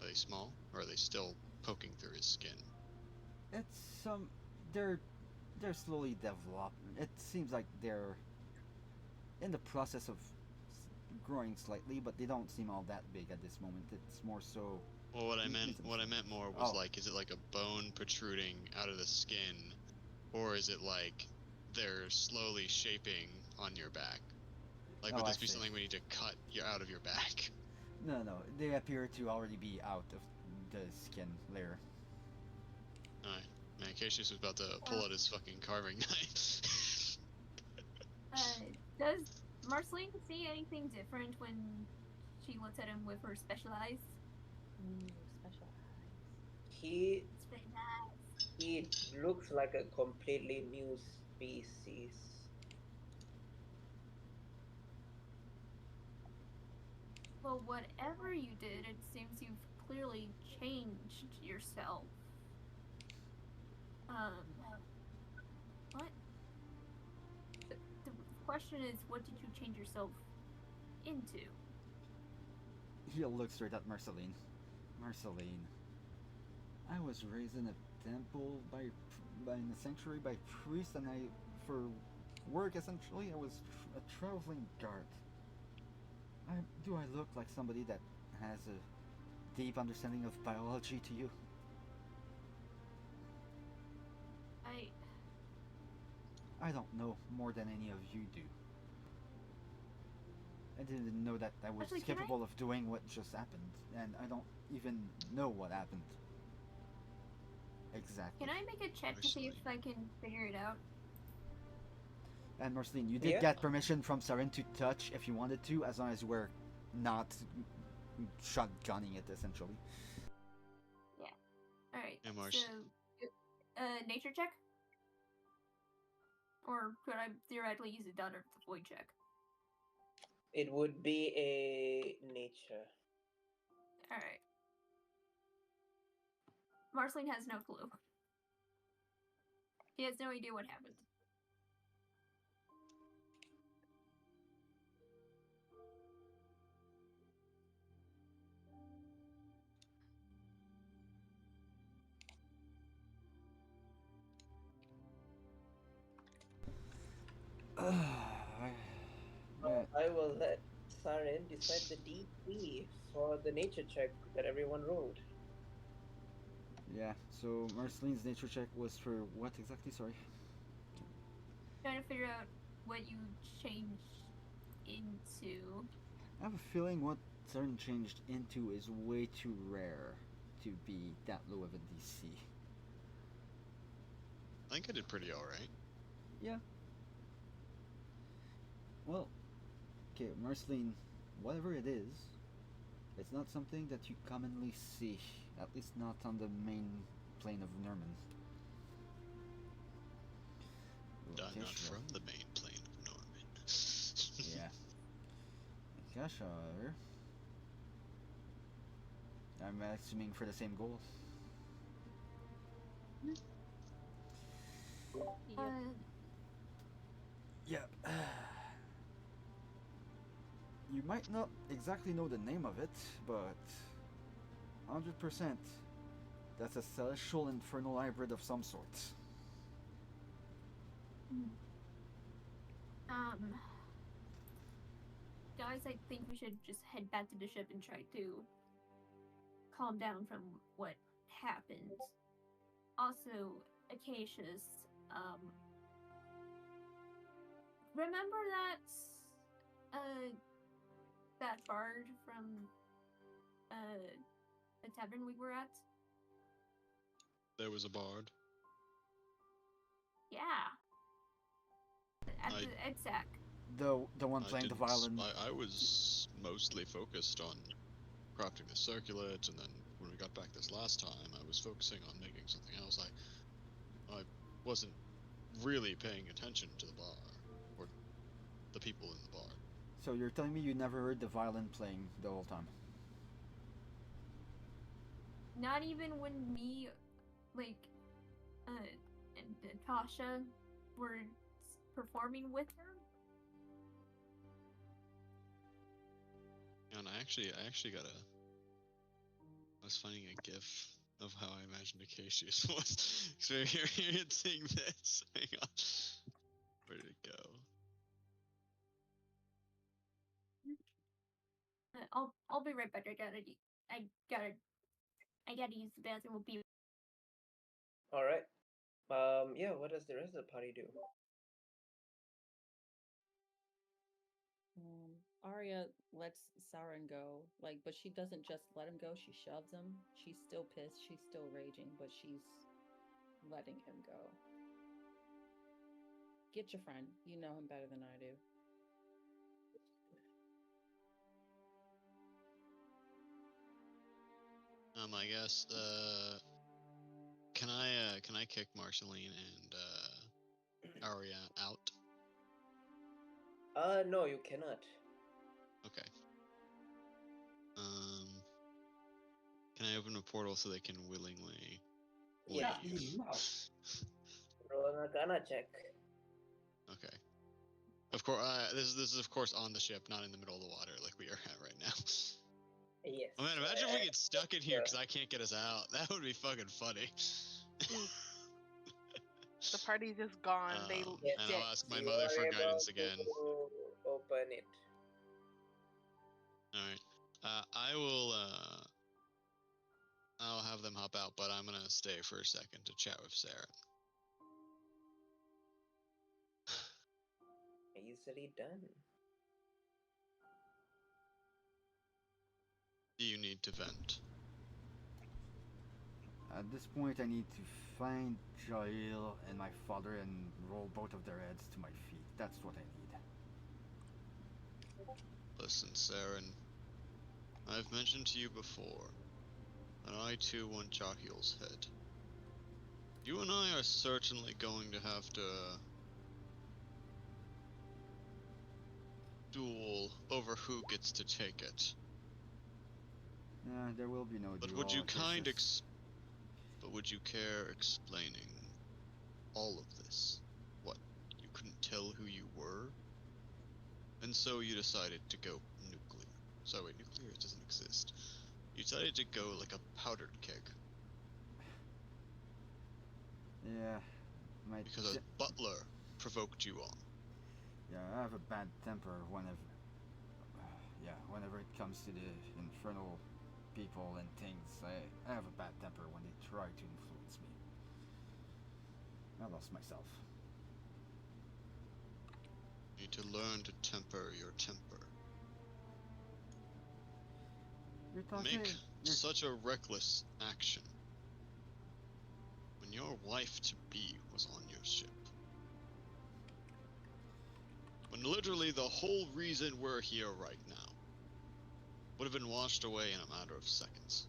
Are they small? Or are they still poking through his skin? It's they're slowly developing. It seems like they're in the process of growing slightly, but they don't seem all that big at this moment. It's more so. Well, what I meant more was, Oh. like, is it like a bone protruding out of the skin, or is it like they're slowly shaping on your back? Like, would Oh, this I be see. something we need to cut out of your back? No, they appear to already be out of the skin layer. Alright. Man, Cassius was about to pull out his fucking carving knife. Does Marceline see anything different when she looks at him with her special eyes? Special eyes. He It's very nice. he looks like a completely new species. Well, whatever you did, it seems you've clearly changed yourself. What? The question is, what did you change yourself into? He'll look straight at Marceline. Marceline, I was raised in a temple in a sanctuary by priests, and for work essentially, I was a traveling guard. Do I look like somebody that has a deep understanding of biology to you? I don't know more than any of you do. I didn't know that I was Actually, capable of doing what just happened, and I don't even know what happened. Exactly. Can I make a check to see if I can figure it out? And Marceline, you did get permission from Sarryn to touch if you wanted to, as long as you were not shotgunning it, essentially. Yeah. Alright, Yeah, so, nature check? Or could I theoretically use a dot or the void check? It would be a nature. Alright. Marceline has no clue. He has no idea what happened. I will let Sarryn decide the DC for the nature check that everyone rolled. Yeah, so Marceline's nature check was for what exactly? Sorry. Trying to figure out what you changed into. I have a feeling what Sarryn changed into is way too rare to be that low of a DC. I think I did pretty alright. Yeah. Well, okay, Marceline, whatever it is, it's not something that you commonly see, at least not on the main plane of Norman. Not from the main plane of Norman. Yeah. Kashar. I'm assuming for the same goal. Yeah. You might not exactly know the name of it, but 100% that's a celestial infernal hybrid of some sort. Guys, I think we should just head back to the ship and try to calm down from what happened. Also, Acacius, remember that bard from the tavern we were at? There was a bard. Yeah. At Zach. The one playing the violin. I was mostly focused on crafting the circulet, and then when we got back this last time, I was focusing on making something else. I wasn't really paying attention to the bar or the people in the bar. So you're telling me you never heard the violin playing the whole time? Not even when me, like, and Natasha were performing with her. And I actually got I was finding a GIF of how I imagined Acacius was. So you're seeing this. Hang on. Where did it go? I'll be right back. I gotta use the bathroom. We'll be. All right. Yeah. What does the rest of the party do? Arya lets Sarryn go, but she doesn't just let him go, she shoves him. She's still pissed, she's still raging, but she's letting him go. Get your friend. You know him better than I do. I guess, can I kick Marceline and, Arya out? No, you cannot. Okay. Can I open a portal so they can willingly leave? Yeah. Roll an Arcana check. Okay. Of course, this is of course on the ship, not in the middle of the water like we are at right now. Yes. Oh man, imagine if we get stuck in here because I can't get us out. That would be fucking funny. The party's just gone. They Yes. And did. I'll ask my You mother are for able guidance to again. Open it. Alright. I will, I'll have them hop out, but I'm gonna stay for a second to chat with Sarryn. Easily done. Do you need to vent? At this point, I need to find Jael and my father and roll both of their heads to my feet. That's what I need. Listen, Sarryn. I've mentioned to you before that I too want Jahiel's head. You and I are certainly going to have to duel over who gets to take it. There will be no But duel. would you Acacius. but would you care explaining all of this? What, you couldn't tell who you were? And so you decided to go nuclear. So wait, nuclear doesn't exist. You decided to go like a powdered keg. Yeah, Because a butler provoked you on. Yeah, I have a bad temper whenever it comes to the infernal people and things. I have a bad temper when they try to influence me. I lost myself. You need to learn to temper your temper. You're talking. Make such a reckless action when your wife-to-be was on your ship. When literally the whole reason we're here right now would have been washed away in a matter of seconds.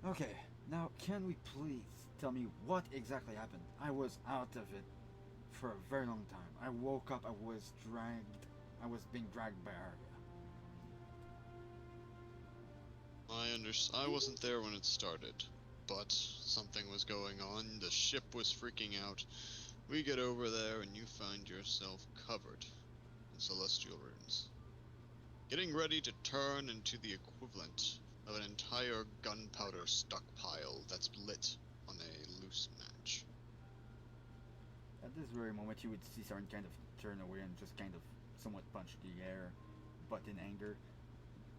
Okay, now can we please tell me what exactly happened? I was out of it for a very long time. I woke up, I was being dragged by Arya. I wasn't there when it started, but something was going on. The ship was freaking out. We get over there and you find yourself covered in celestial runes. Getting ready to turn into the equivalent of an entire gunpowder stockpile that's lit on a loose match. At this very moment, you would see Sarryn kind of turn away and just kind of somewhat punch the air, but in anger.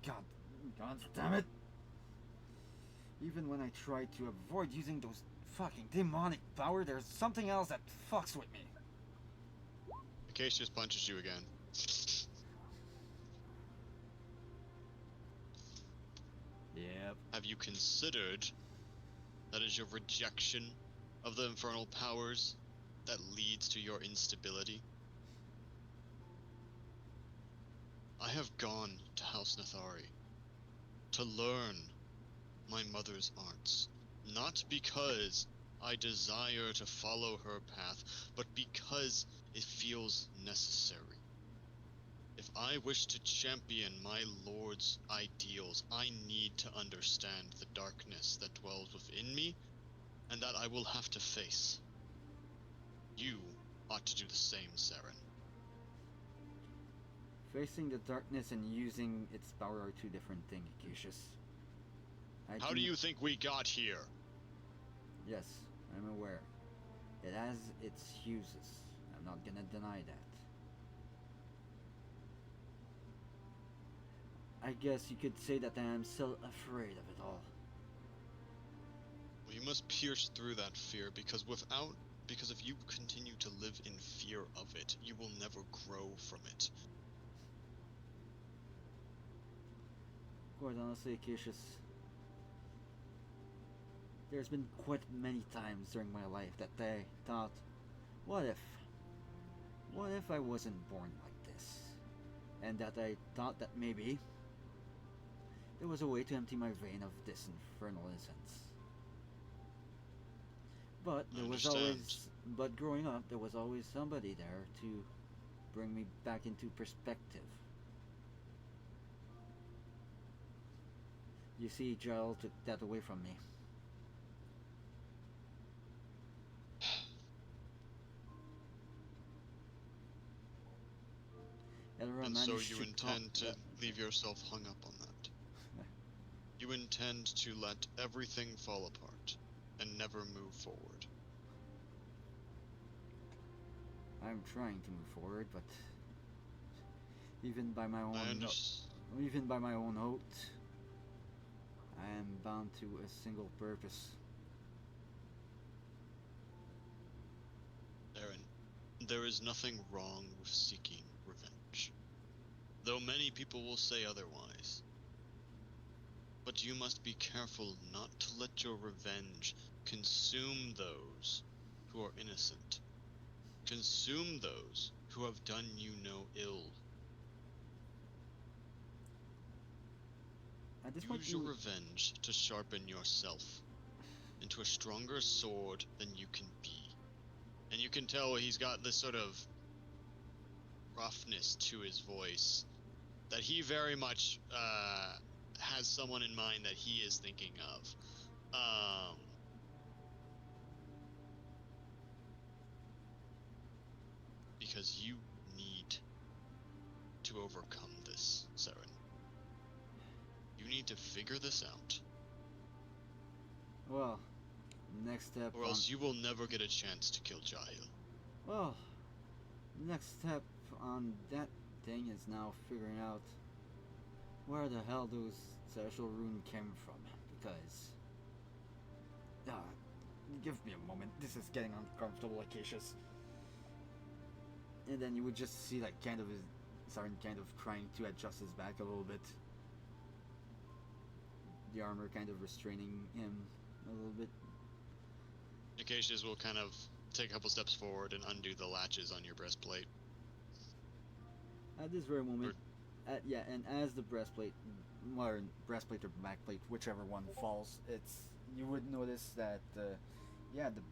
God damn it! Even when I try to avoid using those fucking demonic power, there's something else that fucks with me. Acacius punches you again. Yep. Have you considered that is your rejection of the infernal powers that leads to your instability? I have gone to House Nathari to learn my mother's arts, not because I desire to follow her path, but because it feels necessary. If I wish to champion my lord's ideals, I need to understand the darkness that dwells within me, and that I will have to face. You ought to do the same, Sarryn. Facing the darkness and using its power are two different things, Cassius. How do you think we got here? Yes, I'm aware. It has its uses. I'm not gonna deny that. I guess you could say that I am still afraid of it all. Well, you must pierce through that fear, because if you continue to live in fear of it, you will never grow from it. Quite honestly, Cassius, there's been quite many times during my life that I thought, what if I wasn't born like this? And that I thought that maybe there was a way to empty my vein of this infernal essence. But but growing up, there was always somebody there to bring me back into perspective. You see, Giles took that away from me. And so you intend to leave yourself hung up on that. You intend to let everything fall apart and never move forward. I'm trying to move forward, but even by my own oath, I am bound to a single purpose. Sarryn, there is nothing wrong with seeking revenge, though many people will say otherwise. But you must be careful not to let your revenge consume those who are innocent. Consume those who have done you no ill. Use your revenge to sharpen yourself into a stronger sword than you can be. And you can tell he's got this sort of roughness to his voice that he very much has someone in mind that he is thinking of. Because you need to overcome this, Sarryn. You need to figure this out. Well, next step. Or else you will never get a chance to kill Jahil. Well, next step on that thing is now figuring out where the hell those special rune came from. Because, give me a moment. This is getting uncomfortable, Acacius. And then you would just see like Sarryn kind of trying to adjust his back a little bit. The armor kind of restraining him a little bit. Acacius will kind of take a couple steps forward and undo the latches on your breastplate. At this very moment, and as the breastplate or backplate, whichever one falls, you would notice that the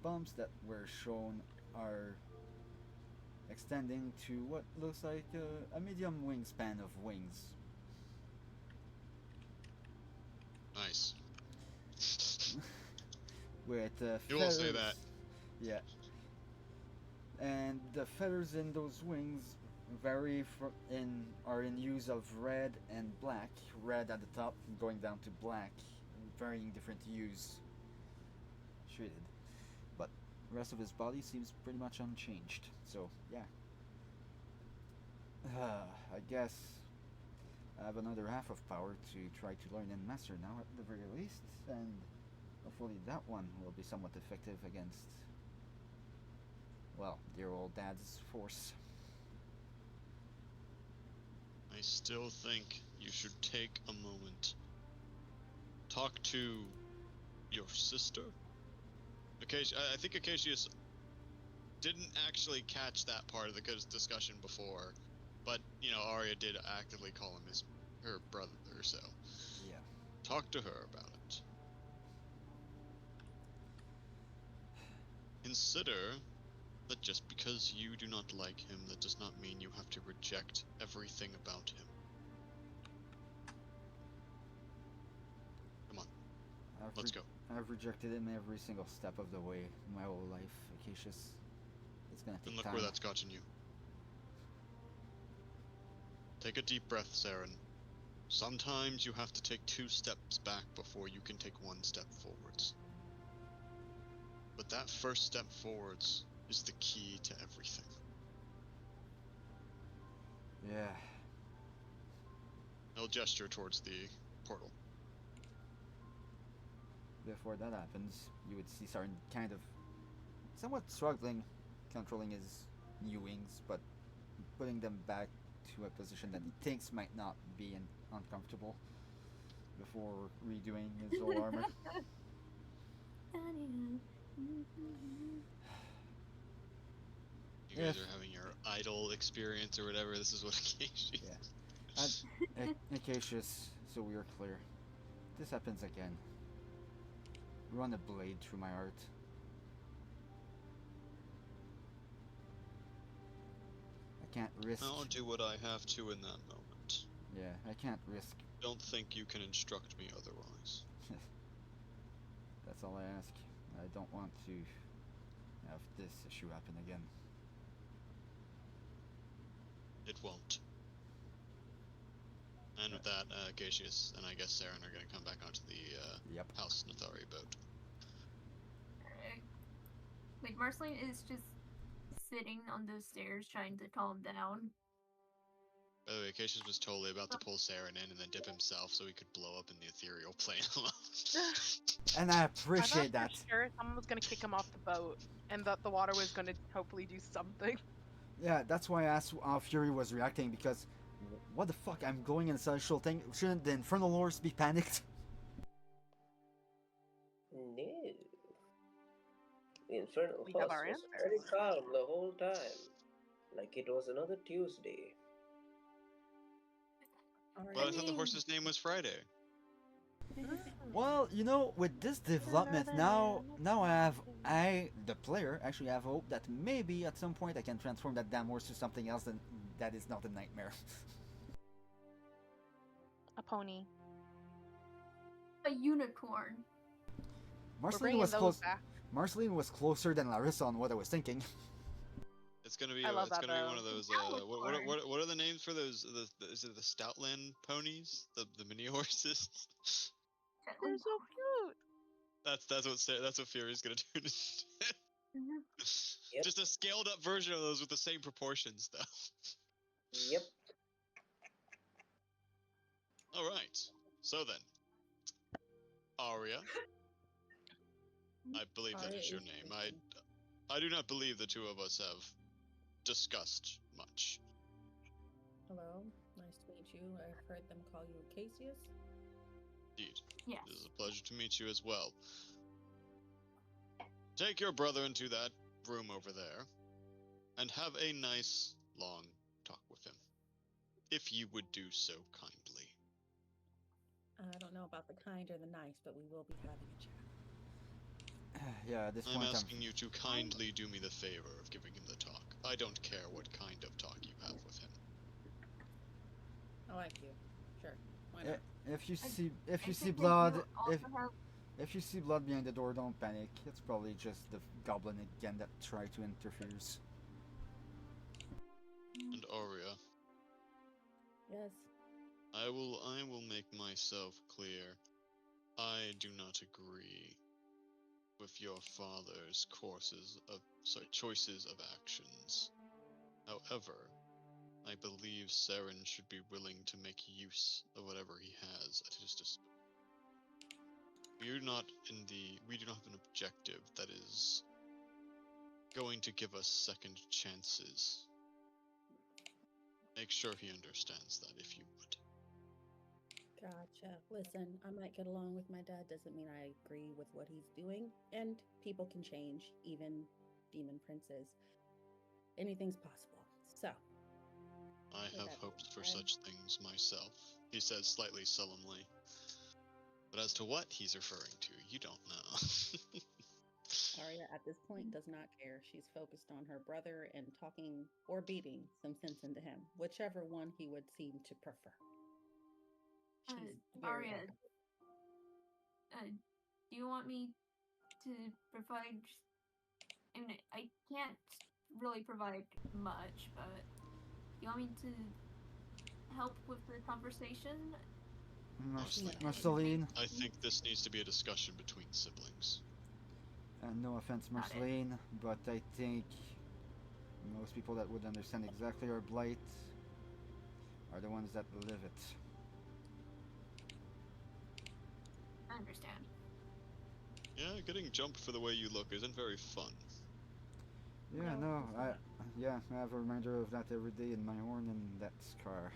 bumps that were shown are extending to what looks like a medium wingspan of wings. Nice. With you feathers, will say that. Yeah. And the feathers in those wings are in use of red and black. Red at the top, going down to black, varying different hues. Treated, but the rest of his body seems pretty much unchanged. So yeah. I guess I have another half of power to try to learn and master now at the very least, and hopefully that one will be somewhat effective against, well, dear old dad's force. I still think you should take a moment. Talk to your sister? I think Acacius didn't actually catch that part of the discussion before, but Arya did actively call him her brother, so Yeah. talk to her about it. Consider that just because you do not like him, that does not mean you have to reject everything about him. Come on, let's go. I've rejected him every single step of the way in my whole life, Acacius. It's gonna take And look time. where that's gotten you. Take a deep breath, Sarryn. Sometimes you have to take 2 steps back before you can take 1 step forwards. But that first step forwards is the key to everything. Yeah. I'll gesture towards the portal. Before that happens, you would see Sarryn kind of somewhat struggling, controlling his new wings, but putting them back to a position that he thinks might not be uncomfortable before redoing his whole armor. You guys are having your idol experience or whatever. This is what Acacius. Yeah. Acacius, so we are clear. This happens again. Run a blade through my heart. I can't risk. I'll do what I have to in that moment. Yeah, I can't risk. Don't think you can instruct me otherwise. That's all I ask. I don't want to have this issue happen again. It won't. And with that, Acacius and I guess Sarryn are going to come back onto the House Nathari boat. Wait, Marceline is just sitting on the stairs trying to calm down. By the way, Acacius was totally about to pull Sarryn in and then dip himself so he could blow up in the ethereal plane alone. And I appreciate that. Sure, someone was going to kick him off the boat and that the water was going to hopefully do something. Yeah, that's why I asked how Fury was reacting, because what the fuck, I'm going in a celestial thing. Shouldn't the Infernal Lords be panicked? No. The Infernal We Host have our was answer. very calm the whole time. Like it was another Tuesday. But I thought the horse's name was Friday. Well, with this development now the player, actually have hope that maybe at some point I can transform that damn horse to something else that is not a nightmare. A pony. A unicorn. Marceline was closer than Larissa on what I was thinking. It's gonna be. It's gonna be one of those. Alicorn. What are the names for those? Is it the Stoutland ponies? The mini horses? They're so cute. That's what Fury's gonna do. Yep. Just a scaled up version of those with the same proportions, though. Yep. All right. So then, Arya. I believe that is your name. I do not believe the two of us have discussed much. Hello, nice to meet you. I've heard them call you Acacius. Indeed. Yes. It is a pleasure to meet you as well. Take your brother into that room over there and have a nice, long talk with him. If you would do so kindly. I don't know about the kind or the nice, but we will be having a chat. Yeah, at this I'm point asking you to kindly do me the favor of giving him the talk. I don't care what kind of talk you have with him. I like you. Sure. Why not? If you see think blood, that you also have- if you see blood behind the door, don't panic. It's probably just the goblin again that tried to interfere. And Arya, Yes. I will make myself clear. I do not agree with your father's choices of actions. However, I believe Sarryn should be willing to make use of whatever he has at his disposal. We do not have an objective that is going to give us second chances. Make sure he understands that, if you would. Gotcha. Listen, I might get along with my dad doesn't mean I agree with what he's doing, and people can change, even demon princes. anything's possible. So, I with have that hopes for being said- such things myself, he says slightly sullenly. But as to what he's referring to, you don't know. Arya at this point does not care. She's focused on her brother and talking or beating some sense into him, whichever one he would seem to prefer. She's very Arya, do you want me to provide? I mean, I can't really provide much, but you want me to help with the conversation? Marceline, I think this needs to be a discussion between siblings. no offense, Got it. Marceline, but I think most people that would understand exactly our blight are the ones that live it. I understand. Yeah, getting jumped for the way you look isn't very fun. Yeah, No, no, it's I have a reminder of that every day in my horn and that scar.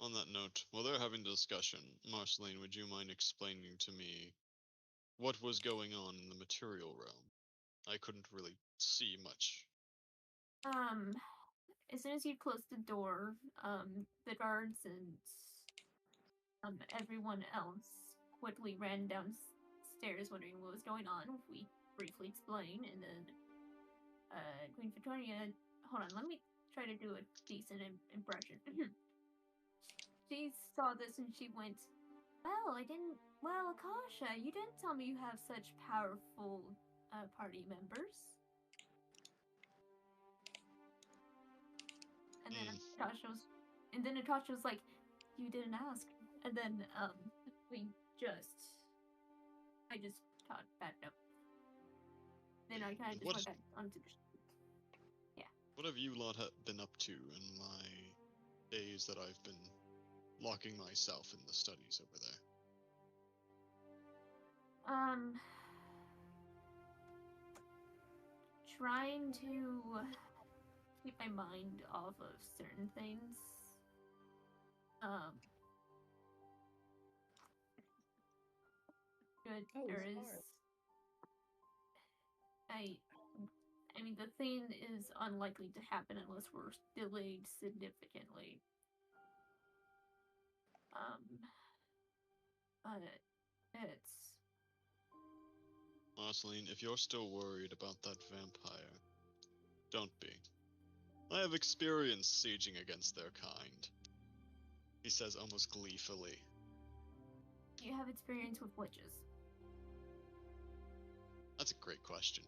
On that note, while they're having the discussion, Marceline, would you mind explaining to me what was going on in the material realm? I couldn't really see much. As soon as you closed the door, the guards and everyone else quickly ran downstairs wondering what was going on. We briefly explained, and then Queen Victoria, hold on, let me try to do a decent impression. She saw this and she went, well, Akasha, you didn't tell me you have such powerful party members. And then Natasha was like, you didn't ask. And then I just taught back up. Then I kind of just went back onto the. What have you lot been up to in my days that I've been locking myself in the studies over there? Trying to keep my mind off of certain things. Good. There is. I mean, the thing is unlikely to happen unless we're delayed significantly. But it's. Marceline, if you're still worried about that vampire, don't be. I have experience sieging against their kind, he says almost gleefully. You have experience with witches. That's a great question.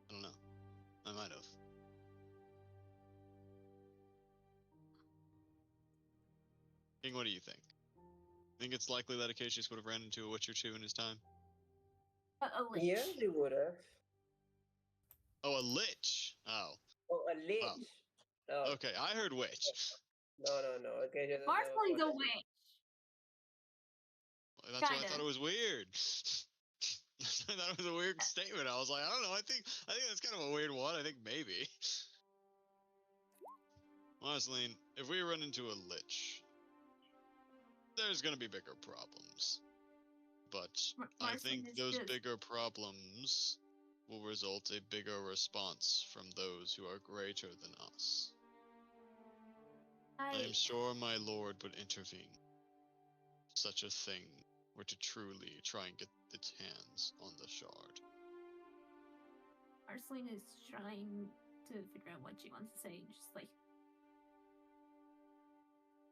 I don't know. I might have. King, what do you think? Think it's likely that Acacius would have ran into a witch or two in his time? A lich. Yeah, they would have. Oh, a lich! Oh. Oh, a lich. Oh. No. Okay, I heard witch. No. Okay, just Marceline's a witch. That's why I Kinda. thought it was weird. I thought it was a weird statement. I was like, I don't know. I think that's kind of a weird one. I think maybe. Marceline, if we run into a lich, there's gonna be bigger problems. But I think those bigger problems will result a bigger response from those who are greater than us. I am sure my lord would intervene if such a thing were to truly try and get its hands on the shard. Marceline is trying to figure out what she wants to say. Just like,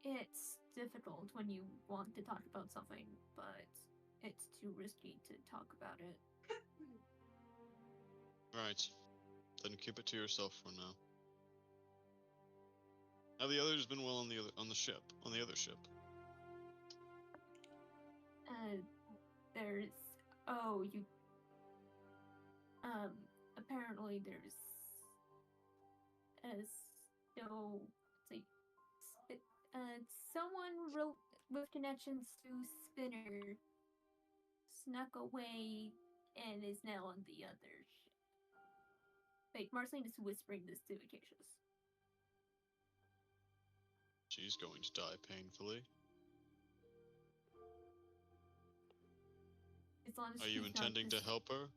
it's difficult when you want to talk about something, but it's too risky to talk about it. Right. Then keep it to yourself for now. Have the others been well on the other ship? There's apparently there's someone with connections to Spinner snuck away and is now on the other ship. Wait, Marceline is whispering this to Acacius. She's going to die painfully. As long as Are you she's not intending to just- help her?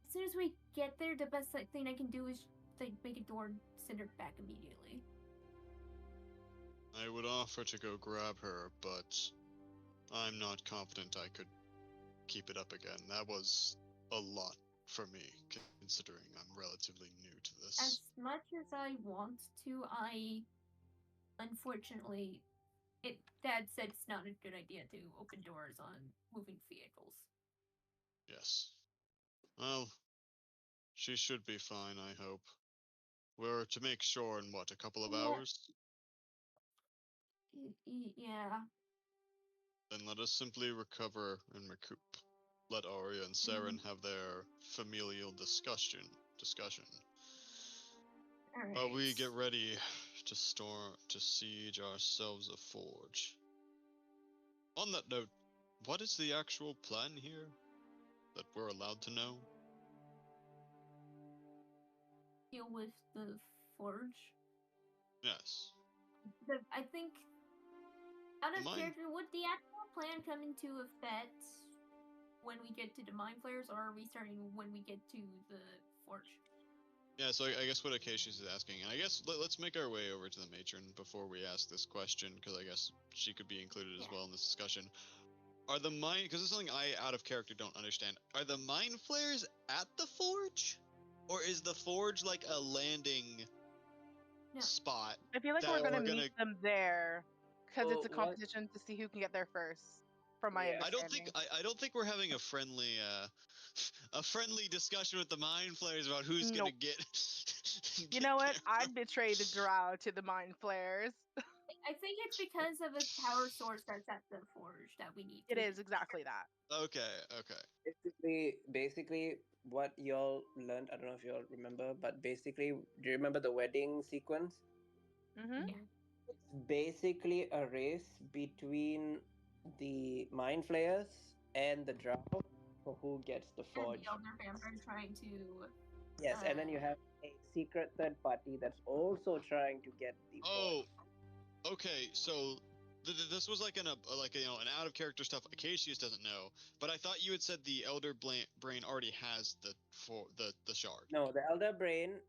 As soon as we get there, the best thing I can do is like make a door, send her back immediately. I would offer to go grab her, but I'm not confident I could keep it up again. That was a lot for me, considering I'm relatively new to this. As much as I want to, unfortunately, Dad said it's not a good idea to open doors on moving vehicles. Yes. Well, she should be fine, I hope. We're to make sure in what, a couple of Yeah. hours? Yeah. Then let us simply recover and recoup. Let Arya and Sarryn have their familial discussion. Alright. While we get ready to siege ourselves a forge. On that note, what is the actual plan here that we're allowed to know? Deal with the forge. Yes. I think, out of Mine- character, would the actual plan come into effect when we get to the mind flayers, or are we starting when we get to the forge? Yeah, so I guess what Acacius is asking, and I guess let's make our way over to the matron before we ask this question, because I guess she could be included as Yeah. well in this discussion. Are the mine, because it's something I, out of character, don't understand, are the mind flares at the forge? Or is the forge like a landing No. spot? I feel like That we're gonna we're meet them there because it's a Well, what- competition to see who can get there first. From my Yeah. understanding. I don't think we're having a friendly discussion with the mind flayers about who's gonna Nope. get. You get know what? there I'd betray the drow to the mind flares. I think it's because of a power source that's at the forge that we need to. It is exactly that. Okay. Basically, what y'all learned, I don't know if y'all remember, but basically, do you remember the wedding sequence? Mm-hmm. Yeah. It's basically a race between the mind flayers and the drow for who gets the And forge. the elder vampire trying to. Yes, and then you have a secret third party that's also trying to get the Oh, forge. okay. So this was like an out of character stuff. Acacius doesn't know, but I thought you had said the Elder Brain already has the shard. No, the elder brain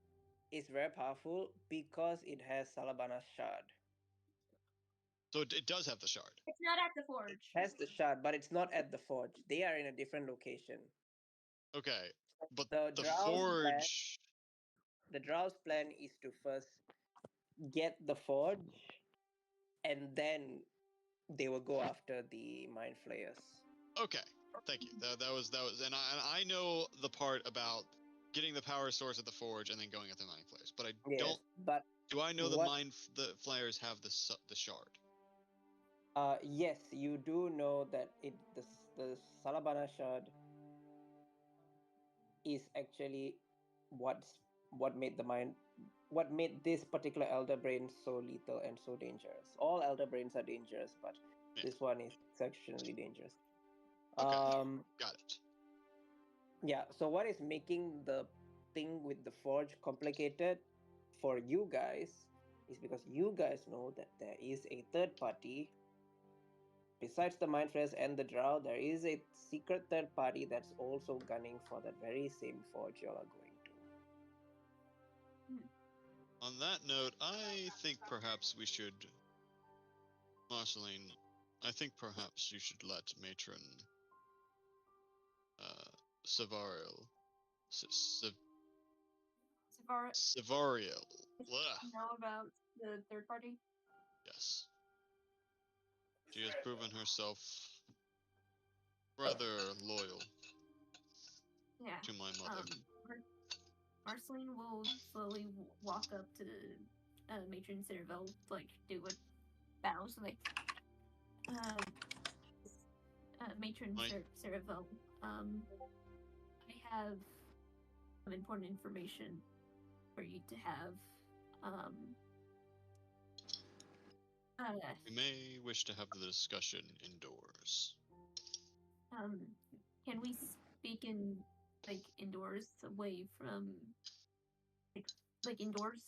is very powerful because it has Salabana's shard. So it does have the shard. It's not at the forge. It has the shard, but it's not at the forge. They are in a different location. Okay, but The the Drow's forge. The Drow's plan is to first get the forge, and then they will go after the mind flayers. Okay, thank you. That was, and I know the part about getting the power source at the forge and then going at the mind flayers, but I Yes, don't. but Do I know the what- the flayers have the shard? yes, you do know that the Salabana shard is actually what made this particular elder brain so lethal and so dangerous. All elder brains are dangerous, but Yeah. this one is exceptionally dangerous. Okay. Um, Got it. yeah. So what is making the thing with the forge complicated for you guys is because you guys know that there is a third party. Besides the mind flayers and the drow, there is a secret third party that's also gunning for that very same forge you all are going to. On that note, I think perhaps we should, Marceline, I think perhaps you should let Matron Savariel Savariel. Know about the third party? Yes. She has proven herself rather loyal Yeah. to my mother. Marceline will slowly walk up to Matron Citadel, like do a bow, so like, Matron Citadel, I have some important information for you to have. We may wish to have the discussion indoors. Can we speak in like indoors, away from like indoors?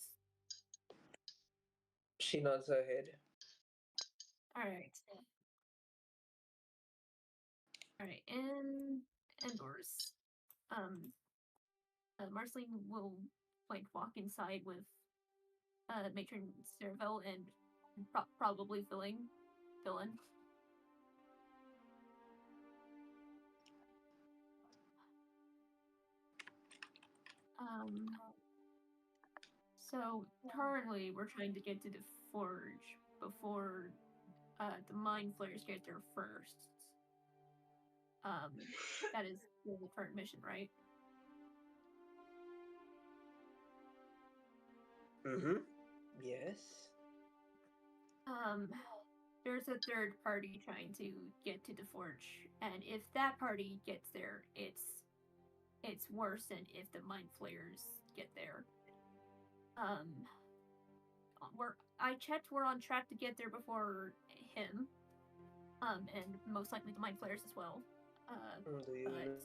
She nods her head. All right. Alright, and Endors. Marceline will walk inside with Matron Cervelle and probably fill in. So currently we're trying to get to the forge before the mind flayers get there first. That is the current mission, right? Yes. There's a third party trying to get to the forge, and if that party gets there, it's worse than if the mind flayers get there. I checked, we're on track to get there before him. And most likely the mind flayers as well. Do you know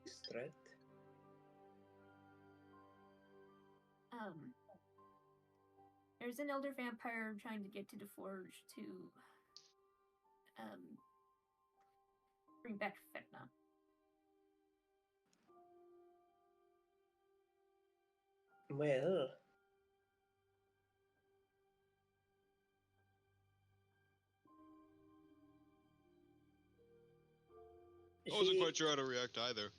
this threat? There's an elder vampire trying to get to the forge to bring back Fetna. Well, I wasn't quite sure how to react either.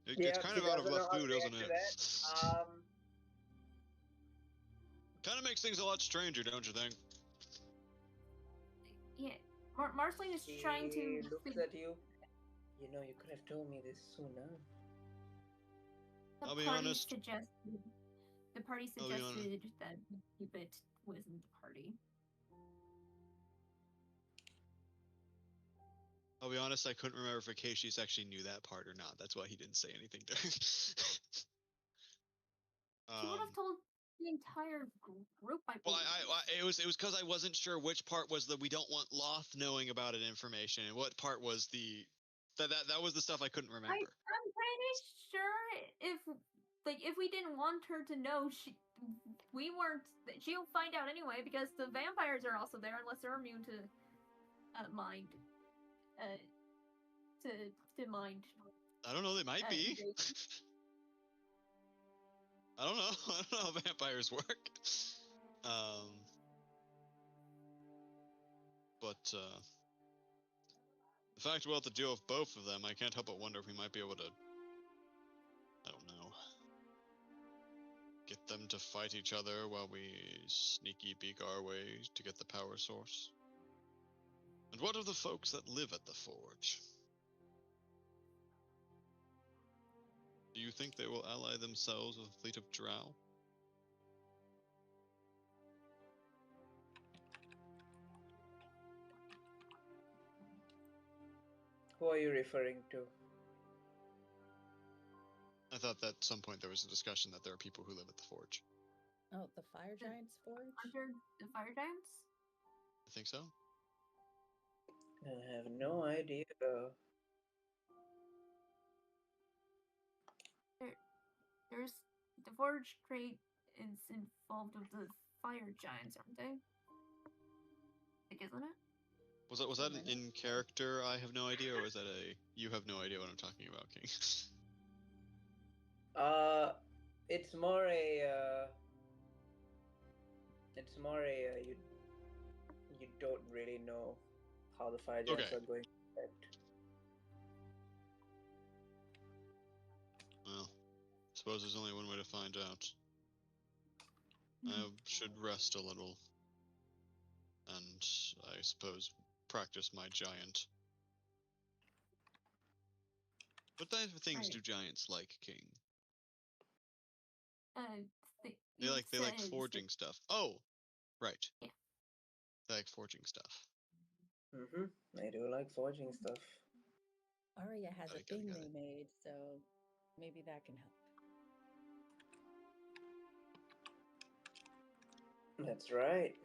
It's kind of out of left field, isn't it? Kind of makes things a lot stranger, don't you think? Yeah, Marceline is trying to. He looks at you. You know, you could have told me this sooner. I'll be honest. The party suggested that we keep it within the party. I'll be honest, I couldn't remember if Acacius actually knew that part or not. That's why he didn't say anything to He would have told the entire group. Well, it was because I wasn't sure which part was the we don't want Loth knowing about it information, and what part was the that was the stuff I couldn't remember. I'm pretty sure if we didn't want her to know, she'll find out anyway, because the vampires are also there unless they're immune to mind. To mind. I don't know, they might be. I don't know. I don't know how vampires work. But the fact we'll have to deal with both of them, I can't help but wonder if we might be able to, I don't know, get them to fight each other while we sneaky beak our way to get the power source. And what of the folks that live at the forge? Do you think they will ally themselves with a fleet of drow? Who are you referring to? I thought that at some point there was a discussion that there are people who live at the forge. Oh, the Fire Giants forge? Under the Fire Giants? I think so. I have no idea. There's the Forge Crate is involved with the Fire Giants, aren't they? Like, isn't it? Was that in character? I have no idea, or is that you have no idea what I'm talking about, King? It's more a you don't really know how the Fire Giants are going to affect. Well, I suppose there's only one way to find out. I should rest a little, and I suppose practice my giant. What type of things do giants like, King? They like forging stuff. Oh, right. Yeah. They like forging stuff. I do like forging stuff. Arya has a thing they made, so maybe that can help. That's right.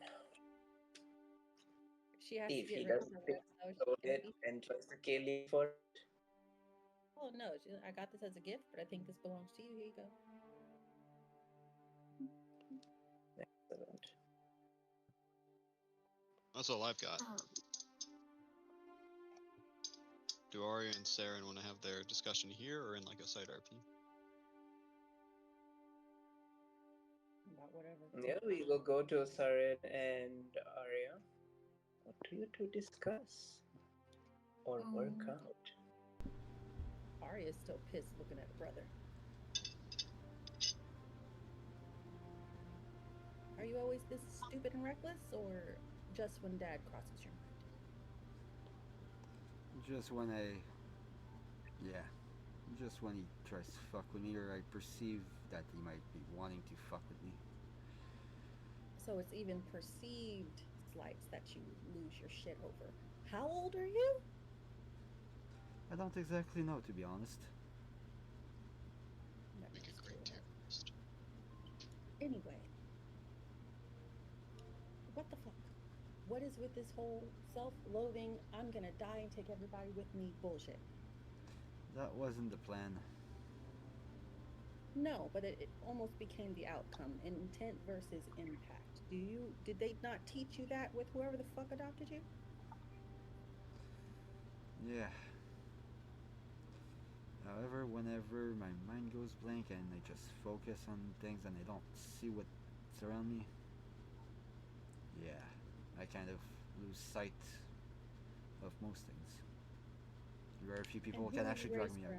She has if to get he rid of doesn't her it and tries to kill you for it. Oh no, I got this as a gift, but I think this belongs to you. Here you go. Excellent. That's all I've got. Do Arya and Sarryn want to have their discussion here or in like a side RP? About whatever. Yeah, we will go to Sarryn and Arya. What do you two discuss or work out? Arya's still pissed looking at her brother. Are you always this stupid and reckless, or just when Dad crosses your mind? Just when just when he tries to fuck with me, or I perceive that he might be wanting to fuck with me. So it's even perceived slights that you lose your shit over. How old are you? I don't exactly know, to be honest. That Make a makes great two of us. terrorist. Anyway, what the fuck? What is with this whole self-loathing, I'm gonna die and take everybody with me bullshit? That wasn't the plan. No, but it almost became the outcome. Intent versus impact. Did they not teach you that with whoever the fuck adopted you? Yeah. However, whenever my mind goes blank and I just focus on things and I don't see what's around me, yeah, I kind of lose sight of most things. Very few people can actually drag me out.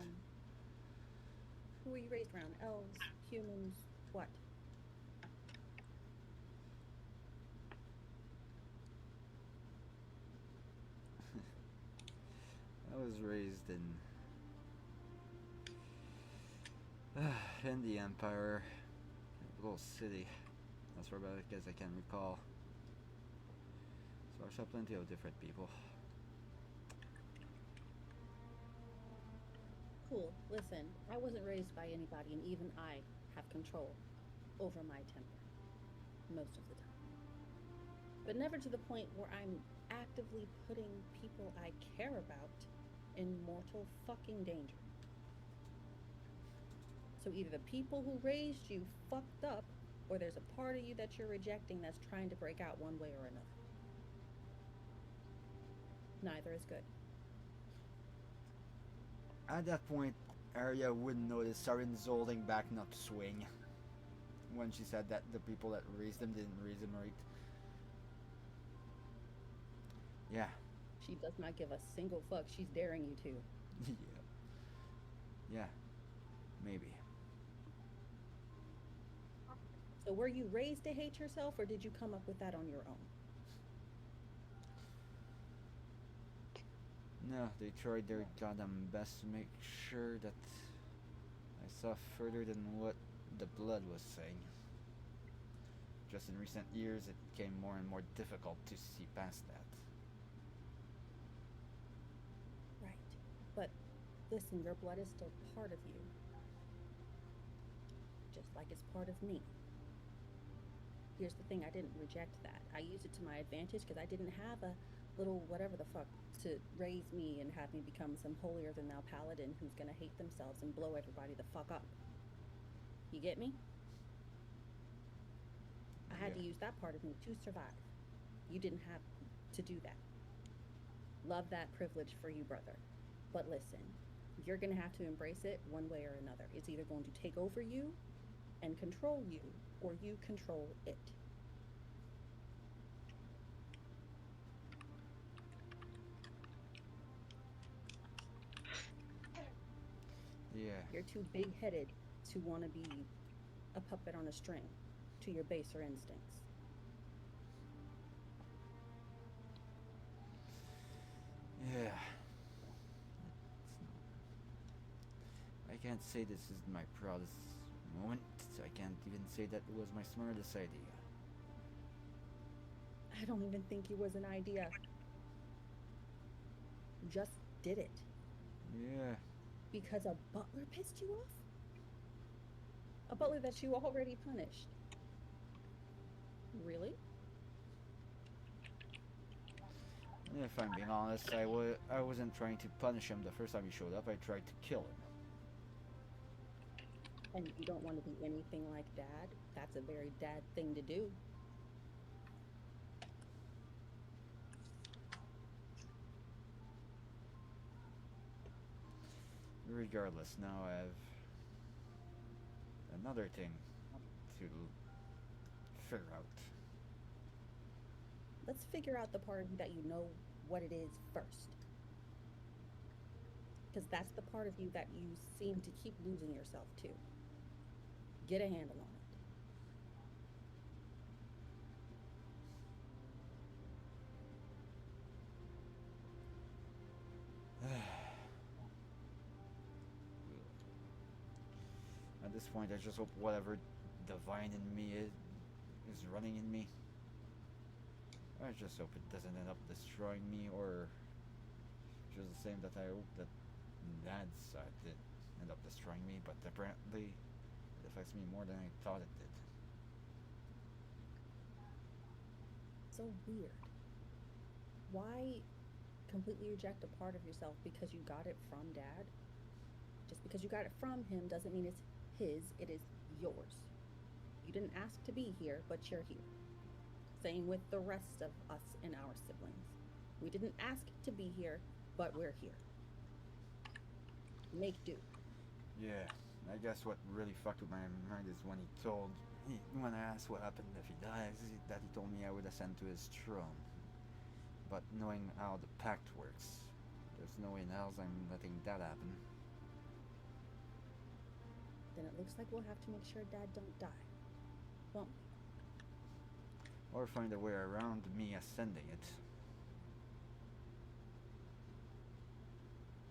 Who were you raised around? Elves, humans, what? I was raised in the Empire, a little city, as far back as I can recall. So I saw plenty of different people. Cool. Listen, I wasn't raised by anybody, and even I have control over my temper most of the time. But never to the point where I'm actively putting people I care about in mortal fucking danger. So either the people who raised you fucked up, or there's a part of you that you're rejecting that's trying to break out one way or another. Neither is good. At that point, Arya wouldn't notice Sarryn's holding back not to swing when she said that the people that raised him didn't raise him right. Yeah. She does not give a single fuck. She's daring you to. Yeah. Maybe. So were you raised to hate yourself, or did you come up with that on your own? No, they tried their goddamn best to make sure that I saw further than what the blood was saying. Just in recent years, it became more and more difficult to see past that. Right. But listen, your blood is still part of you. Just like it's part of me. Here's the thing, I didn't reject that. I used it to my advantage because I didn't have a little whatever the fuck to raise me and have me become some holier than thou paladin who's gonna hate themselves and blow everybody the fuck up. You get me? I had to use that part of me to survive. You didn't have to do that. Love that privilege for you, brother. But listen, you're gonna have to embrace it one way or another. It's either going to take over you and control you, or you control it. Yeah. You're too big-headed to want to be a puppet on a string to your baser instincts. Yeah. I can't say this is my proudest moment. I can't even say that it was my smartest idea. I don't even think it was an idea. You just did it. Yeah. Because a butler pissed you off? A butler that you already punished. Really? If I'm being honest, I wasn't trying to punish him the first time he showed up. I tried to kill him. And you don't want to be anything like Dad? That's a very Dad thing to do. Regardless, now I have another thing to figure out. Let's figure out the part of you that you know what it is first. Because that's the part of you that you seem to keep losing yourself to. Get a handle on it. At this point, I just hope whatever divine in me is running in me. I just hope it doesn't end up destroying me, or just the same that I hope that Dad's side did end up destroying me, but apparently it affects me more than I thought it did. So weird. Why completely reject a part of yourself because you got it from Dad? Just because you got it from him doesn't mean it's his, it is yours. You didn't ask to be here, but you're here. Same with the rest of us and our siblings. We didn't ask to be here, but we're here. Make do. Yeah, I guess what really fucked with my mind is when I asked what happened if he dies, that he told me I would ascend to his throne. But knowing how the pact works, there's no way in hell I'm letting that happen. Then it looks like we'll have to make sure Dad don't die. Won't we? Or find a way around me ascending it.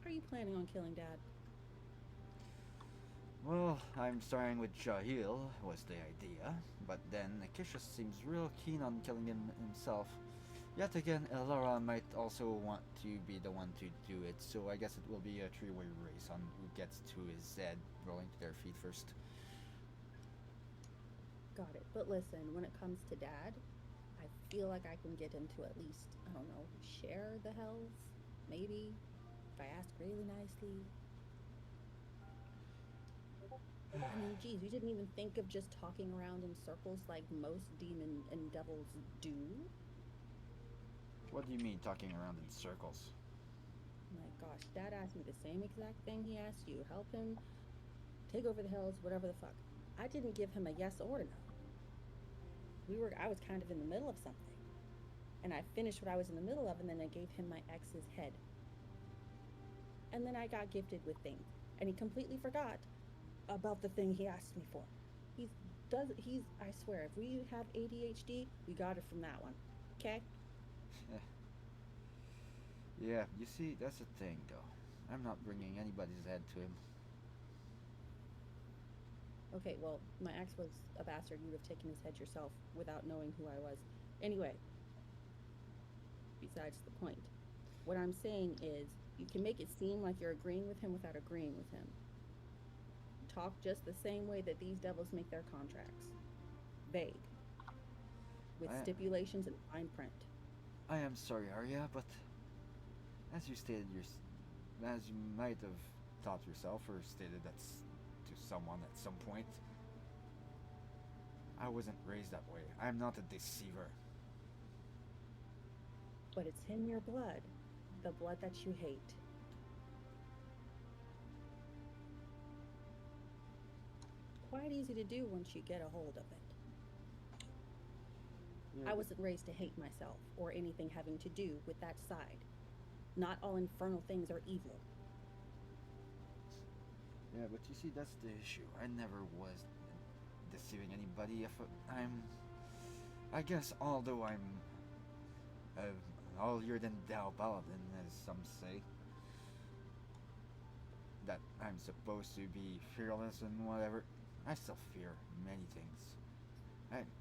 Are you planning on killing Dad? Well, I'm starting with Jahil, was the idea, but then Akisha seems real keen on killing him himself. Yet again, Elara might also want to be the one to do it, so I guess it will be a three-way race on who gets to his head, rolling to their feet first. Got it. But listen, when it comes to Dad, I feel like I can get him to at least, I don't know, share the hells? Maybe? If I ask really nicely. I mean, geez, you didn't even think of just talking around in circles like most demon and devils do? What do you mean, talking around in circles? My gosh, Dad asked me the same exact thing he asked you. Help him take over the hills, whatever the fuck. I didn't give him a yes or a no. I was kind of in the middle of something. And I finished what I was in the middle of, and then I gave him my ex's head. And then I got gifted with things. And he completely forgot about the thing he asked me for. I swear, if we have ADHD, we got it from that one. Okay? Yeah, you see, that's the thing, though. I'm not bringing anybody's head to him. Okay, well, my ex was a bastard. You would have taken his head yourself without knowing who I was. Anyway, besides the point. What I'm saying is, you can make it seem like you're agreeing with him without agreeing with him. Talk just the same way that these devils make their contracts. Vague. With stipulations and fine print. I am sorry, Arya, but as you stated, as you might have thought yourself or stated that to someone at some point, I wasn't raised that way. I'm not a deceiver. But it's in your blood. The blood that you hate. Quite easy to do once you get a hold of it. Yeah, I wasn't raised to hate myself or anything having to do with that side. Not all infernal things are evil. Yeah, but you see, that's the issue. I never was deceiving anybody. I guess, although I'm holier than thou paladin, as some say, that I'm supposed to be fearless and whatever, I still fear many things.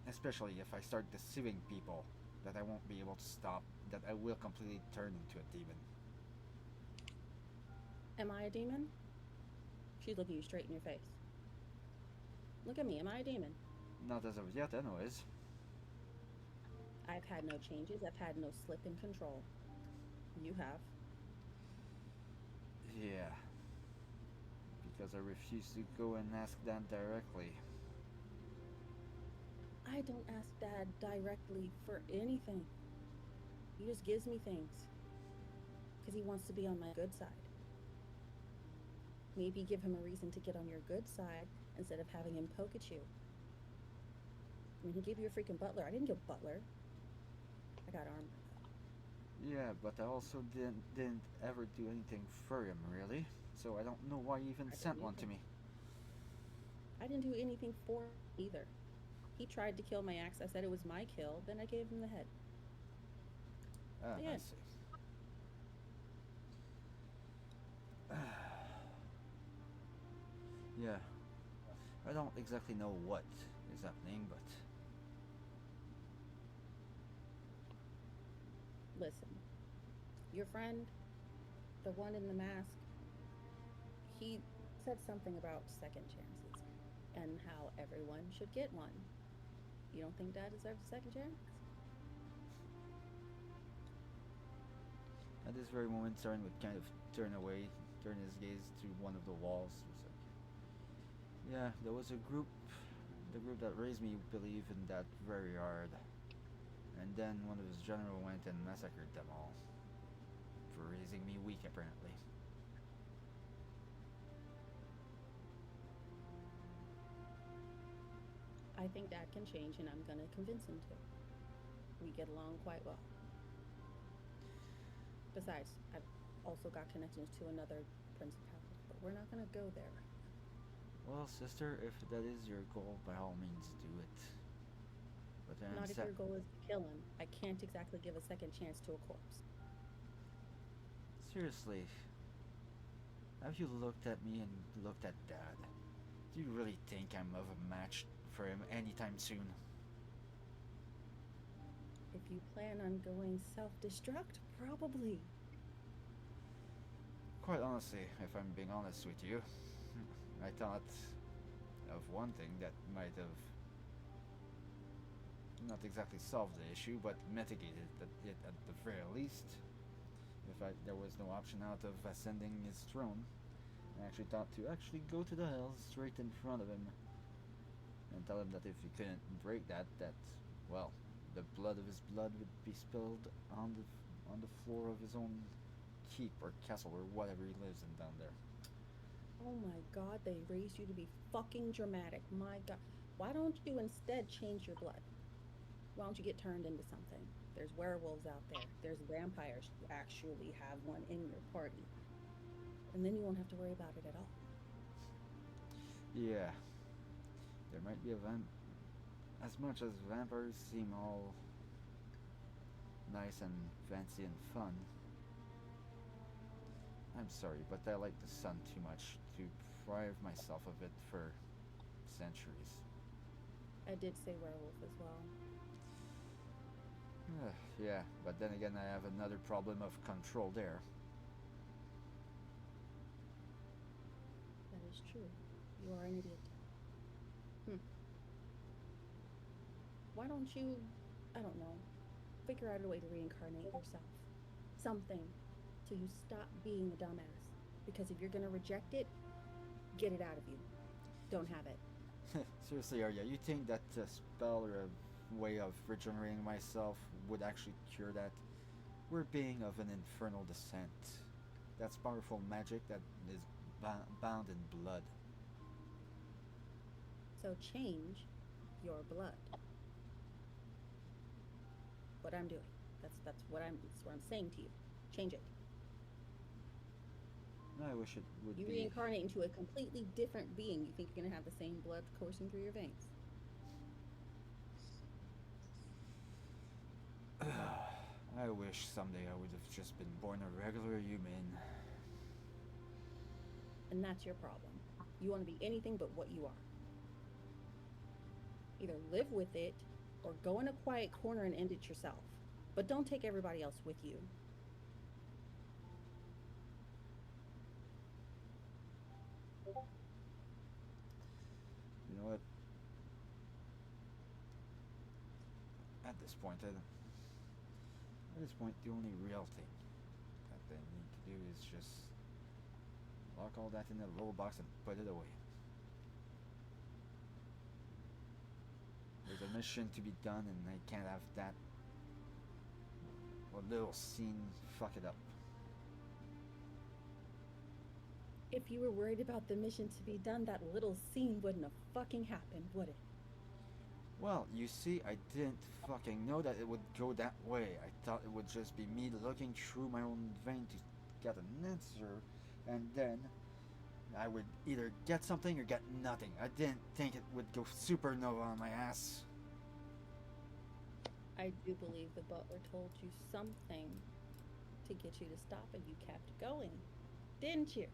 Especially if I start deceiving people that I won't be able to stop, that I will completely turn into a demon. Am I a demon? She's looking you straight in your face. Look at me, am I a demon? Not as of yet, anyways. I've had no changes, I've had no slip in control. You have. Yeah. Because I refuse to go and ask Dad directly. I don't ask Dad directly for anything. He just gives me things. Because he wants to be on my good side. Maybe give him a reason to get on your good side instead of having him poke at you. I mean, he gave you a freaking butler. I didn't give butler. I got armor. Yeah, but I also didn't ever do anything for him, really. So I don't know why he even I sent didn't one to either. me. I didn't do anything for him either. He tried to kill my axe. I said it was my kill. Then I gave him the head. Ah, The I end. see. Yeah, I don't exactly know what is happening, but Listen, your friend, the one in the mask, he said something about second chances and how everyone should get one. You don't think Dad deserves a second chance? at this very moment, Sarryn would kind of turn away, turn his gaze to one of the walls. He was like, yeah, there was a group, the group that raised me believe in that very hard. And then one of his general went and massacred them all for raising me weak, apparently. I think Dad can change, and I'm gonna convince him to. We get along quite well. Besides, I've also got connections to another principality, but we're not gonna go there right Well, sister, if that is your goal, by all means do it. But then now. I'm Not if sad. your goal is to kill him. I can't exactly give a second chance to a corpse. Seriously, have you looked at me and looked at Dad? Do you really think I'm of a match for him anytime soon? If you plan on going self destruct, probably. Quite honestly, if I'm being honest with you, I thought of one thing that might have not exactly solved the issue, but mitigated it at the very least. If there was no option out of ascending his throne, I actually thought to actually go to the hills straight in front of him and tell him that if he couldn't break that, well, the blood of his blood would be spilled on the floor of his own keep or castle or whatever he lives in down there. Oh my god, they raised you to be fucking dramatic. My god. Why don't you instead change your blood? Why don't you get turned into something? There's werewolves out there. There's vampires who actually have one in your party. And then you won't have to worry about it at all. Yeah, there might be a as much as vampires seem all nice and fancy and fun. I'm sorry, but I like the sun too much to deprive myself of it for centuries. I did say werewolf as well. Yeah, but then again, I have another problem of control there. That is true. You are an idiot. Hmm. Why don't you, I don't know, figure out a way to reincarnate yourself? Something till you stop being a dumbass. Because if you're gonna reject it, get it out of you. Don't have it. Seriously, Arya, you think that a spell or a way of regenerating myself would actually cure that? We're being of an infernal descent. That's powerful magic that is bound in blood. So change your blood. What I'm doing. That's what I'm saying to you. Change it. I wish it would You be. reincarnate into a completely different being. You think you're gonna have the same blood coursing through your veins. I wish someday I would have just been born a regular human. And that's your problem. You want to be anything but what you are. Either live with it or go in a quiet corner and end it yourself. But don't take everybody else with you. You know what? At this point, the only real thing that they need to do is just lock all that in a little box and put it away. There's a mission to be done, and I can't have that little scene fuck it up. If you were worried about the mission to be done, that little scene wouldn't have fucking happened, would it? Well, you see, I didn't fucking know that it would go that way. I thought it would just be me looking through my own vein to get an answer, and then I would either get something or get nothing. I didn't think it would go supernova on my ass. I do believe the butler told you something to get you to stop and you kept going, didn't you?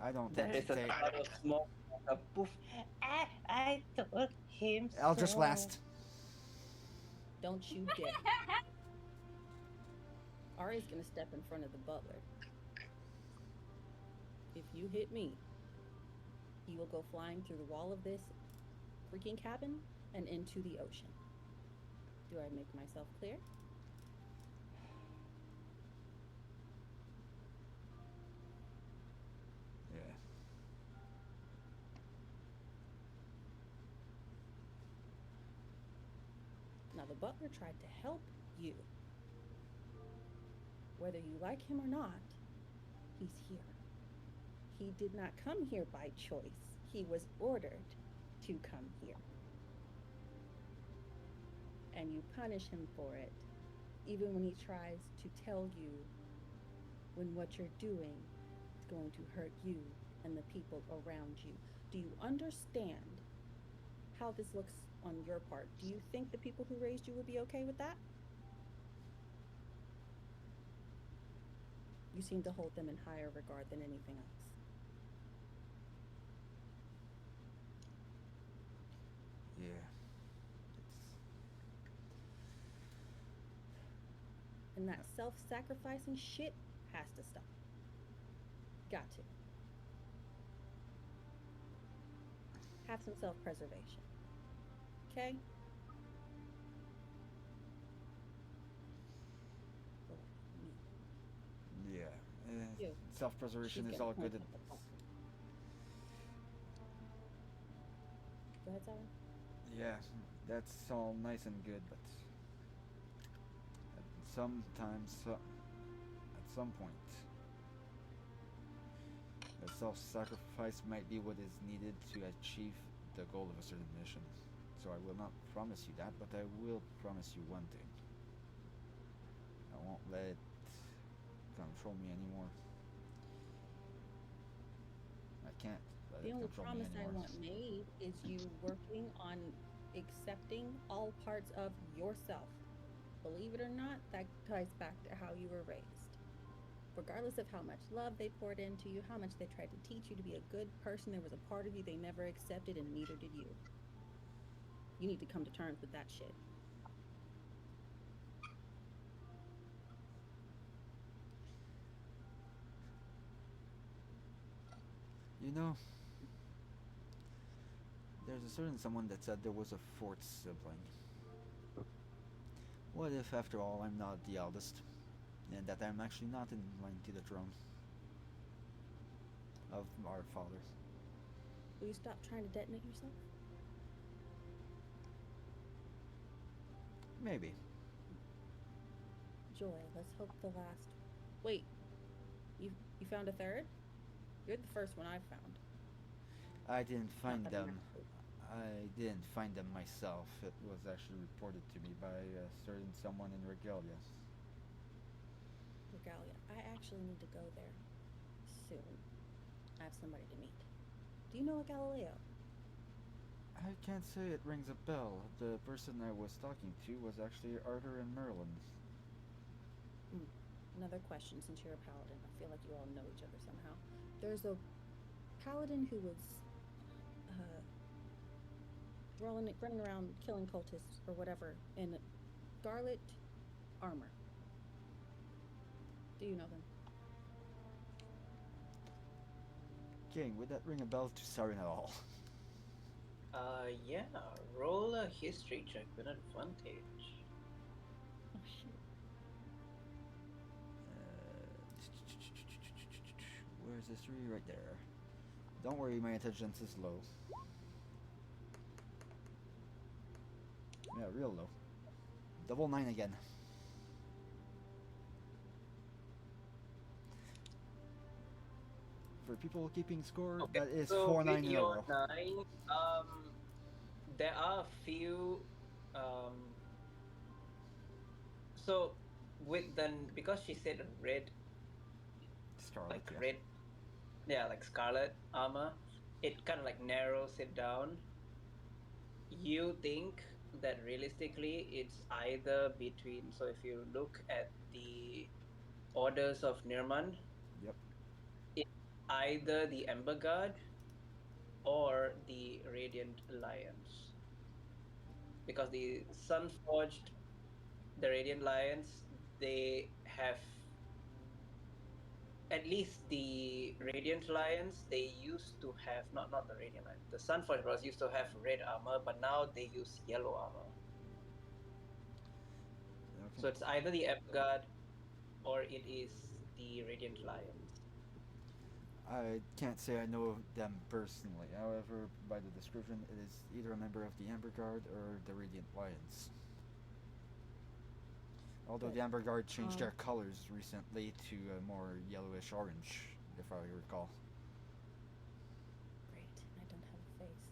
I don't There is a entertain. cloud of smoke, like a poof. I told him I'll just so. last. Don't you dare. Ari's gonna step in front of the butler. If you hit me, you will go flying through the wall of this freaking cabin and into the ocean. Do I make myself clear? Yeah. Now, the butler tried to help you. Whether you like him or not, he's here. He did not come here by choice. He was ordered to come here. And you punish him for it, even when he tries to tell you when what you're doing is going to hurt you and the people around you. Do you understand how this looks on your part? Do you think the people who raised you would be okay with that? You seem to hold them in higher regard than anything else. Yeah. And that self-sacrificing shit has to stop. Got to. Have some self-preservation. Okay? Yeah. You. Self-preservation She's is gonna all point good. at the butler. Go ahead, Sarah. Yeah, that's all nice and good, but sometimes, at some point, a self-sacrifice might be what is needed to achieve the goal of a certain mission. So I will not promise you that, but I will promise you one thing. I won't let it control me anymore. I can't let The it only control me promise I anymore. want made is you working on accepting all parts of yourself. Believe it or not, that ties back to how you were raised. Regardless of how much love they poured into you, how much they tried to teach you to be a good person, there was a part of you they never accepted, and neither did you. You need to come to terms with that shit. You know, there's a certain someone that said there was a fourth sibling. What if, after all, I'm not the eldest, and that I'm actually not in line to the throne of our father? Will you stop trying to detonate yourself? Maybe. Joy, let's hope the last. Wait, you found a third? You're the first one I've found. I didn't Not find that I'm them. actually- I didn't find them myself. It was actually reported to me by a certain someone in Regalia. Regalia. I actually need to go there soon. I have somebody to meet. Do you know a Galileo? I can't say it rings a bell. The person I was talking to was actually Arthur and Merlin. Another question, since you're a paladin. I feel like you all know each other somehow. There's a paladin who was running around killing cultists or whatever in scarlet armor. Do you know them? King, would that ring a bell to Sarryn at all? Yeah. Roll a history check with advantage. Oh shit. Where's this tree? Right there. Don't worry, my intelligence is low. Yeah, real low. Double 9 again. For people keeping score, Okay, that is so 4-9 with in a your row. 9, there are a few. So with then because she said red, Scarlet, like yeah. red, yeah, like scarlet armor, it kind of like narrows it down. You think that realistically it's either between. So if you look at the orders of Nirman, Yep. it's either the Ember Guard or the Radiant Alliance, because the Sunforged, the Radiant Alliance, they have, at least the Radiant Alliance, they used to have, not the Radiant Alliance, the Sunforged Brothers used to have red armor, but now they use yellow armor. So Okay. it's either the Everguard or it is the Radiant Alliance. I can't say I know them personally. However, by the description, it is either a member of the Amber Guard or the Radiant Lions. Although But, the Amber Guard changed their um, colors recently to a more yellowish orange, if I recall. Great, I don't have a face.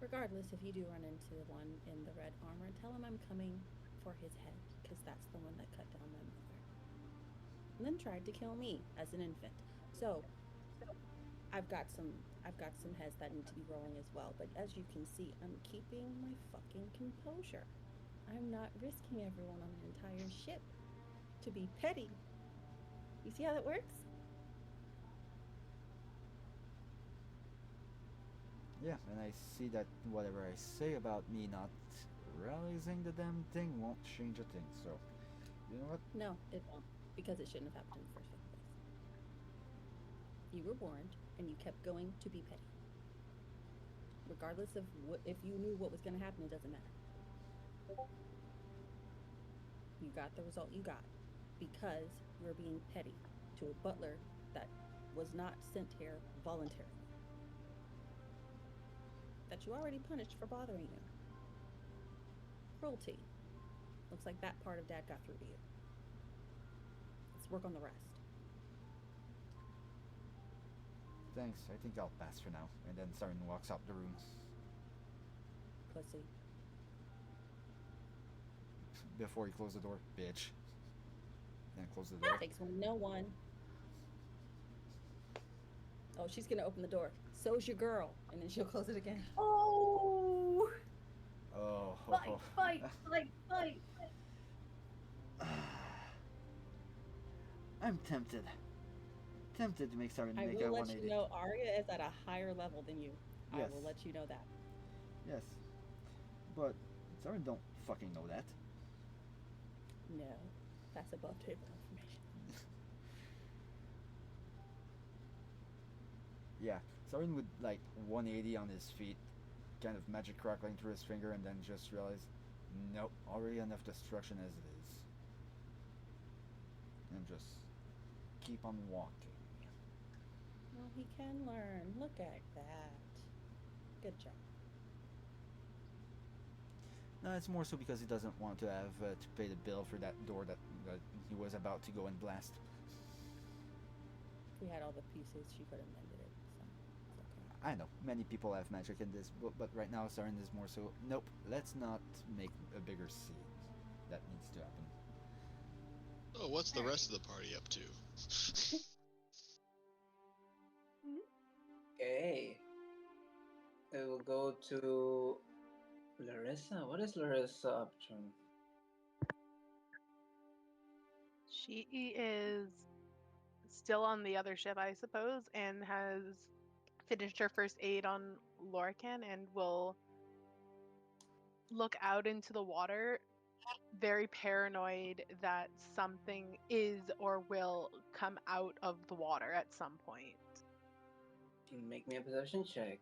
Regardless, if you do run into the one in the red armor, tell him I'm coming for his head, because that's the one that cut down my mother. And then tried to kill me as an infant. So I've got some heads that need to be rolling as well, but as you can see, I'm keeping my fucking composure. I'm not risking everyone on an entire ship to be petty. You see how that works? Yeah, and I see that whatever I say about me not realizing the damn thing won't change a thing, so you know what? No, it won't, because it shouldn't have happened in the first place. You were warned, and you kept going to be petty. Regardless of what, if you knew what was going to happen, it doesn't matter. You got the result you got because you were being petty to a butler that was not sent here voluntarily. That you already punished for bothering you. Cruelty. Looks like that part of Dad got through to you. Let's work on the rest. Thanks, I think I'll pass for now. And then Sarryn walks out the room. Pussy. Before he closes the door, bitch. Then close the door. Takes one to know one. Oh, she's gonna open the door. So's your girl, and then she'll close it again. Oh! Oh, Fight! I'm tempted. Tempted to make Sarryn I make will a let 180. you know Arya is at a higher level than you. Yes. I will let you know that. Yes. But Sarryn don't fucking know that. No, that's above table information. Yeah, Sarryn would like 180 on his feet, kind of magic crackling through his finger, and then just realize, nope, already enough destruction as it is. And just keep on walking. Well, he can learn. Look at that. Good job. No, it's more so because he doesn't want to have to pay the bill for that door that he was about to go and blast. If we had all the pieces, she could have mended it. So it's okay. I know, many people have magic in this, but right now Sarryn is more so, nope, let's not make a bigger scene. That needs to happen. Oh, what's the rest of the party up to? Okay. We will go to Larissa. What is Larissa up to? She is still on the other ship, I suppose, and has finished her first aid on Lorcan and will look out into the water, very paranoid that something is or will come out of the water at some point. Make me a perception check.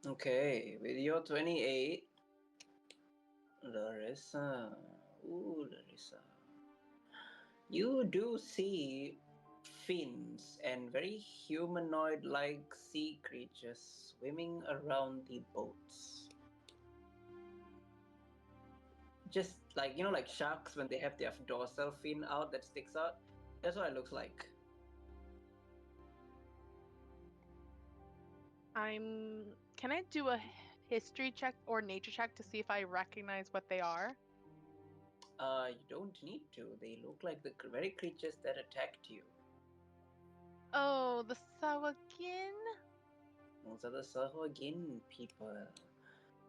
Okay, with your 28, Larissa. Ooh, Larissa. You do see fins and very humanoid like sea creatures swimming around the boats. Just like, like sharks when they have their dorsal fin out that sticks out. That's what it looks like. Can I do a history check or nature check to see if I recognize what they are? You don't need to. They look like the very creatures that attacked you. Oh, the Sawakin? Those are the Sahuagin people.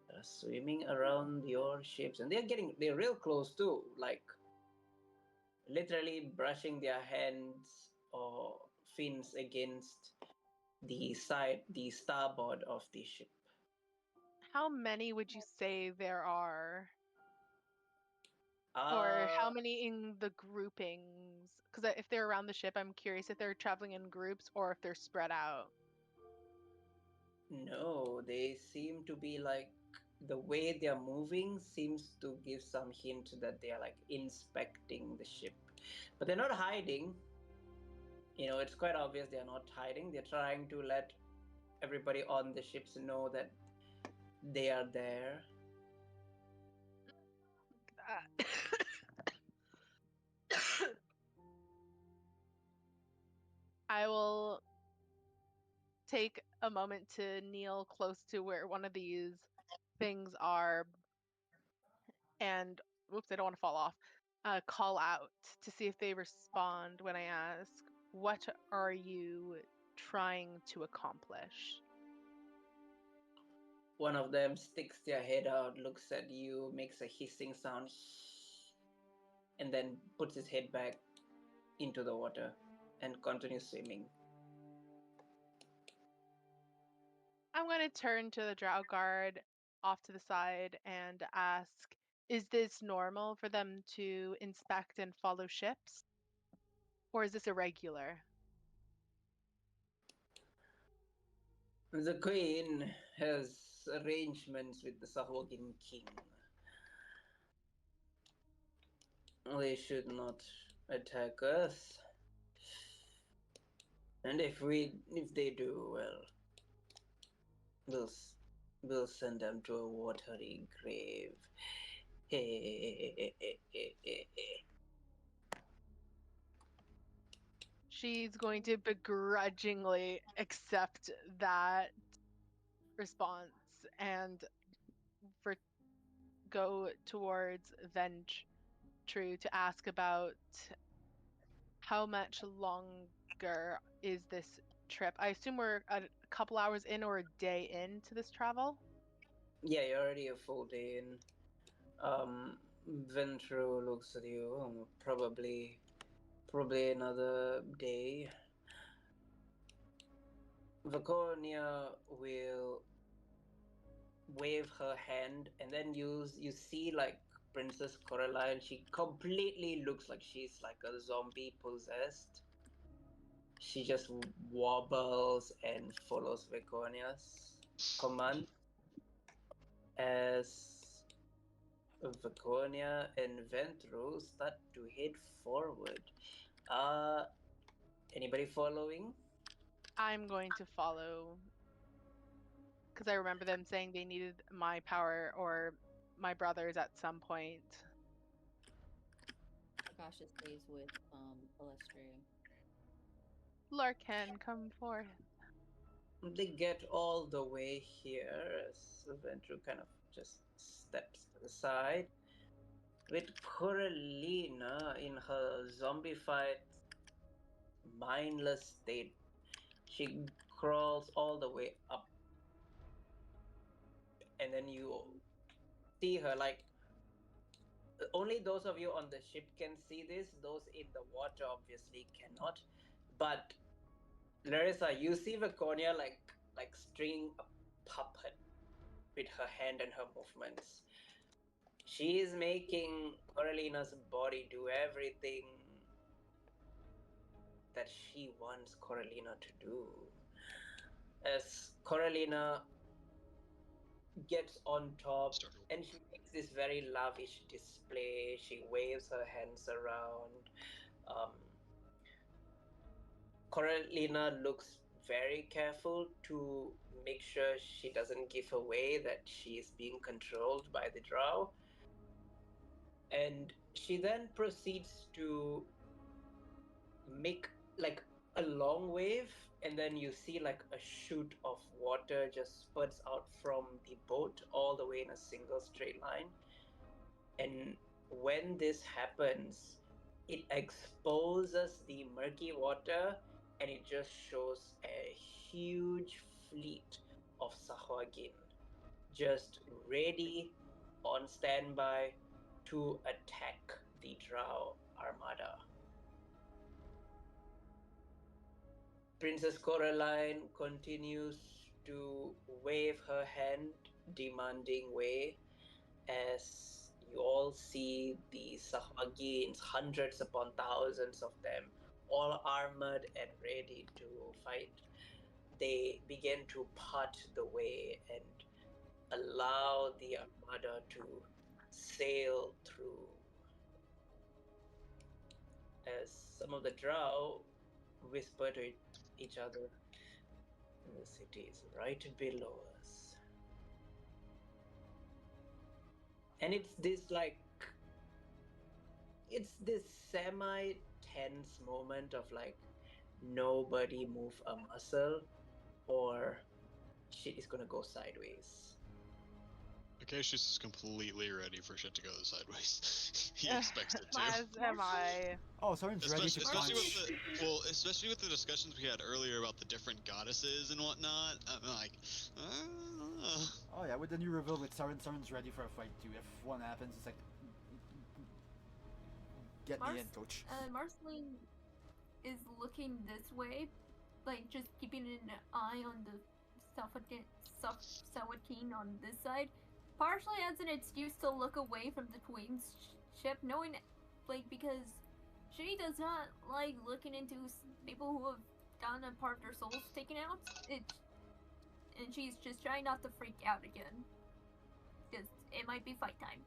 They're swimming around your ships, and they're real close too, like literally brushing their hands or fins against the starboard of the ship. How many would you say there are? Or how many in the groupings? Because if they're around the ship, I'm curious if they're traveling in groups or if they're spread out. No, they seem to be like, the way they're moving seems to give some hint that they are like inspecting the ship. But they're not hiding. It's quite obvious they're not hiding. They're trying to let everybody on the ships know that they are there. I will take a moment to kneel close to where one of these things are and, whoops, I don't want to fall off, call out to see if they respond when I ask, what are you trying to accomplish? One of them sticks their head out, looks at you, makes a hissing sound, and then puts his head back into the water and continues swimming. I'm going to turn to the drow guard off to the side and ask, is this normal for them to inspect and follow ships? Or is this irregular? The queen has arrangements with the Sahuagin king. They should not attack us. And if they do, well, we'll send them to a watery grave. She's going to begrudgingly accept that response and go towards Ventru to ask about how much longer is this trip. I assume we're a couple hours in or a day into this travel. Yeah, you're already a full day in. Ventru looks at you. Probably another day. Vaconia will wave her hand, and then you see like Princess Coraline. She completely looks like she's like a zombie possessed. She just wobbles and follows Vaconia's command as Vaconia and Ventru start to head forward. Anybody following? I'm going to follow because I remember them saying they needed my power or my brothers at some point. Akasha stays with Alestria. Larkin, come forth. They get all the way here as Ventru kind of just steps to the side. With Coralina in her zombified, mindless state, she crawls all the way up. And then you see her like, only those of you on the ship can see this. Those in the water obviously cannot. But Larissa, you see Vaconia like string a puppet with her hand and her movements. She is making Coralina's body do everything that she wants Coralina to do. As Coralina gets on top, and she makes this very lavish display. She waves her hands around. Coralina looks very careful to make sure she doesn't give away that she is being controlled by the drow. And she then proceeds to make like a long wave, and then you see like a shoot of water just spurts out from the boat all the way in a single straight line. And when this happens, it exposes the murky water, and it just shows a huge fleet of Sahwagin just ready on standby to attack the Drow armada. Princess Coraline continues to wave her hand, demanding way, as you all see the Sahwagins, hundreds upon thousands of them, all armored and ready to fight. They begin to part the way and allow the armada to sail through. As some of the drow whisper to each other, the city is right below us. And it's this semi tense moment of like nobody move a muscle or shit is gonna go sideways. Acacius is completely ready for shit to go sideways. He expects it to. As am I. Oh, Sarryn's ready to Especially with punch. especially with the discussions we had earlier about the different goddesses and whatnot. I'm like, Oh yeah, with the new reveal with Sarryn's ready for a fight too. If one happens, it's like, get me in, coach. Marceline is looking this way, like just keeping an eye on the Sawatine on this side, partially as an excuse to look away from the Queen's ship, knowing, like, because she does not like looking into people who have gotten a part of their souls taken out. And she's just trying not to freak out again, because it might be fight time.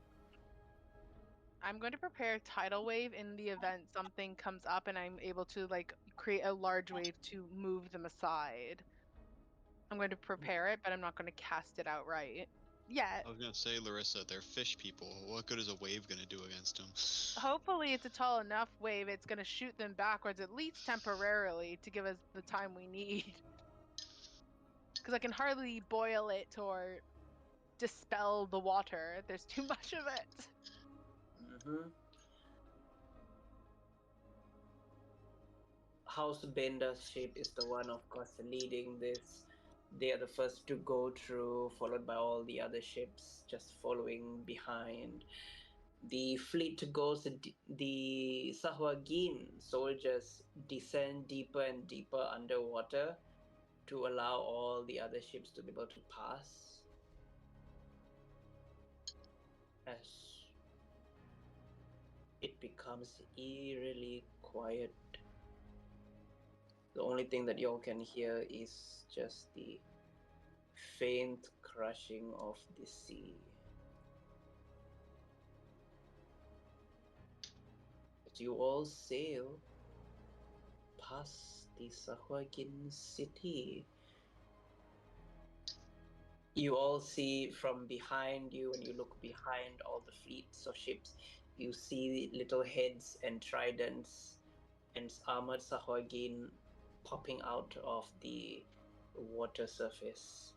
I'm going to prepare tidal wave in the event something comes up and I'm able to like create a large wave to move them aside. I'm going to prepare it, but I'm not going to cast it outright yet. I was gonna say, Larissa, they're fish people. What good is a wave gonna do against them? Hopefully it's a tall enough wave it's going to shoot them backwards at least temporarily to give us the time we need. Because I can hardly boil it or dispel the water. There's too much of it. Mm-hmm. House Bender's ship is the one, of course, leading this. They are the first to go through, followed by all the other ships just following behind. The fleet goes, the Sahwagin soldiers descend deeper and deeper underwater to allow all the other ships to be able to pass. As it becomes eerily quiet, the only thing that y'all can hear is just the faint crushing of the sea. As you all sail past the Sahwagin city, you all see from behind you, when you look behind all the fleets of ships, you see little heads and tridents and armored Sahwagin popping out of the water surface.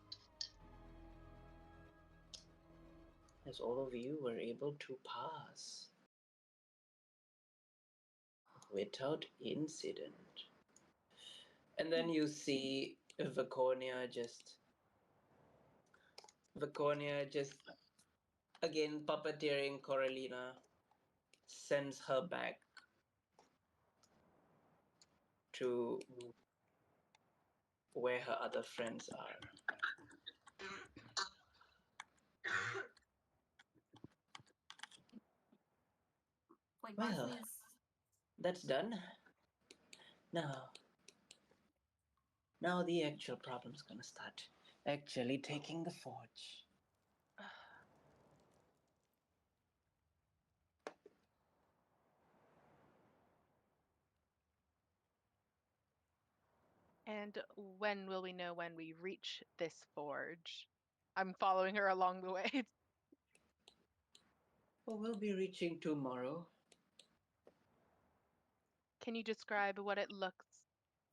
As all of you were able to pass without incident. And then you see Vaconia just again puppeteering Coralina, sends her back to where her other friends are. Like, Well, Marceline's that's done. Now the actual problem's gonna start. Actually taking the forge. And when will we know when we reach this forge? I'm following her along the way. Well, we'll be reaching tomorrow. Can you describe what it looks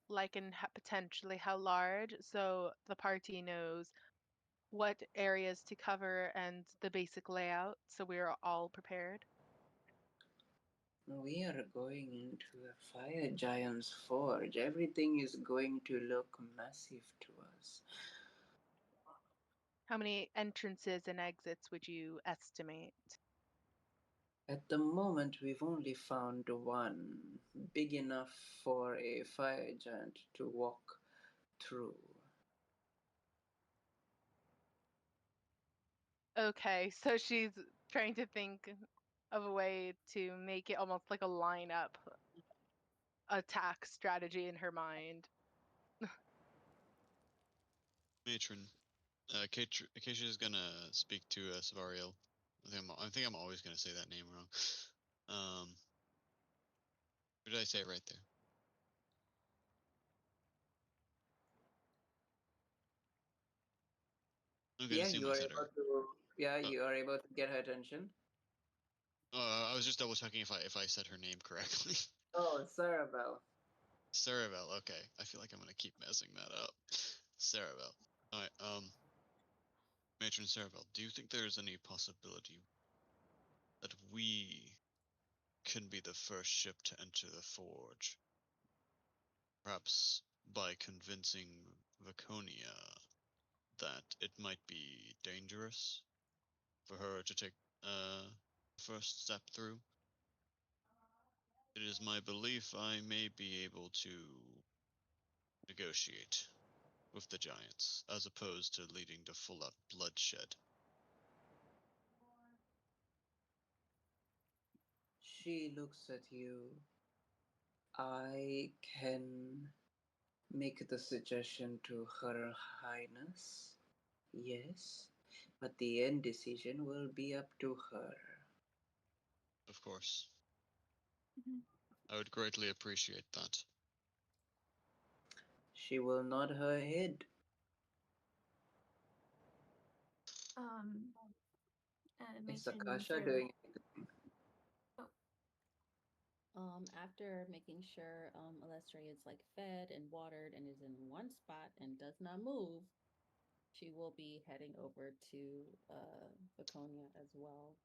like and potentially how large, so the party knows what areas to cover and the basic layout, so we're all prepared? We are going into a fire giant's forge. Everything is going to look massive to us. How many entrances and exits would you estimate? At the moment, we've only found one, big enough for a fire giant to walk through. Okay, so she's trying to think of a way to make it almost like a lineup attack strategy in her mind. Matron, Acacia is gonna speak to Savariel. I think I'm always gonna say that name wrong. Or did I say it right there? I'm gonna Yeah, assume you I are said able her. to. Yeah, Oh, you are able to get her attention. I was just double checking if I said her name correctly. Oh, Sarabel. Saravel. Okay, I feel like I'm gonna keep messing that up. Saravel. All right. Matron Saravel, do you think there's any possibility that we can be the first ship to enter the forge? Perhaps by convincing Vaconia that it might be dangerous for her to take first step through. It is my belief I may be able to negotiate with the giants, as opposed to leading to full-out bloodshed. She looks at you. I can make the suggestion to Her Highness. Yes, but the end decision will be up to her. Of course. Mhm. I would greatly appreciate that. She will nod her head. Um, Is Matron Akasha Sarah. doing anything? After making sure Alestre is like fed and watered and is in one spot and does not move, she will be heading over to Vaconia as well.